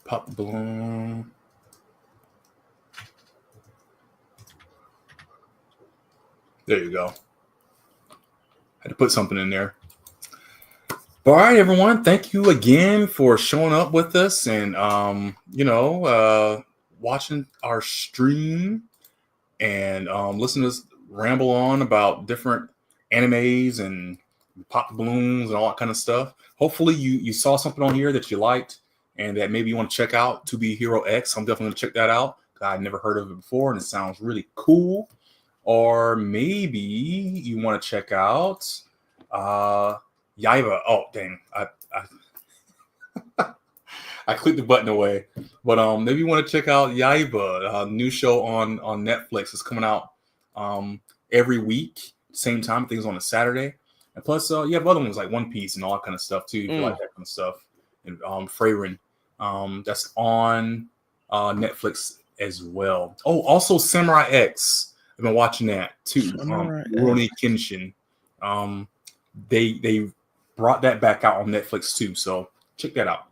Pop the Balloon. There you go. Had to put something in there. All right, everyone. Thank you again for showing up with us and watching our stream and listening to us ramble on about different animes and pop the balloons and all that kind of stuff. Hopefully you saw something on here that you liked and that maybe you want to check out. To be Hero X. I'm definitely going to check that out. I'd never heard of it before and it sounds really cool. Or maybe you want to check out Yaiba. Oh, dang. I clicked the button away. But maybe you want to check out Yaiba, new show on Netflix. It's coming out every week, same time. I think it's on a Saturday. And plus, you have other ones like One Piece and all that kind of stuff too. If you like that kind of stuff. And Frieren, that's on Netflix as well. Oh, also Samurai X. I've been watching that too. Rurouni Kenshin. They brought that back out on Netflix too. So check that out.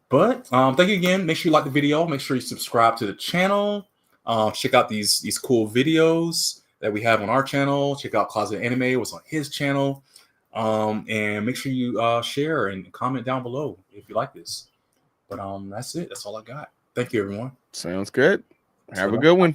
But thank you again. Make sure you like the video. Make sure you subscribe to the channel. Check out these cool videos that we have on our channel. Check out Closet Anime, what's on his channel. And make sure you share and comment down below if you like this. But that's it. That's all I got. Thank you, everyone. Sounds good. Have a good one.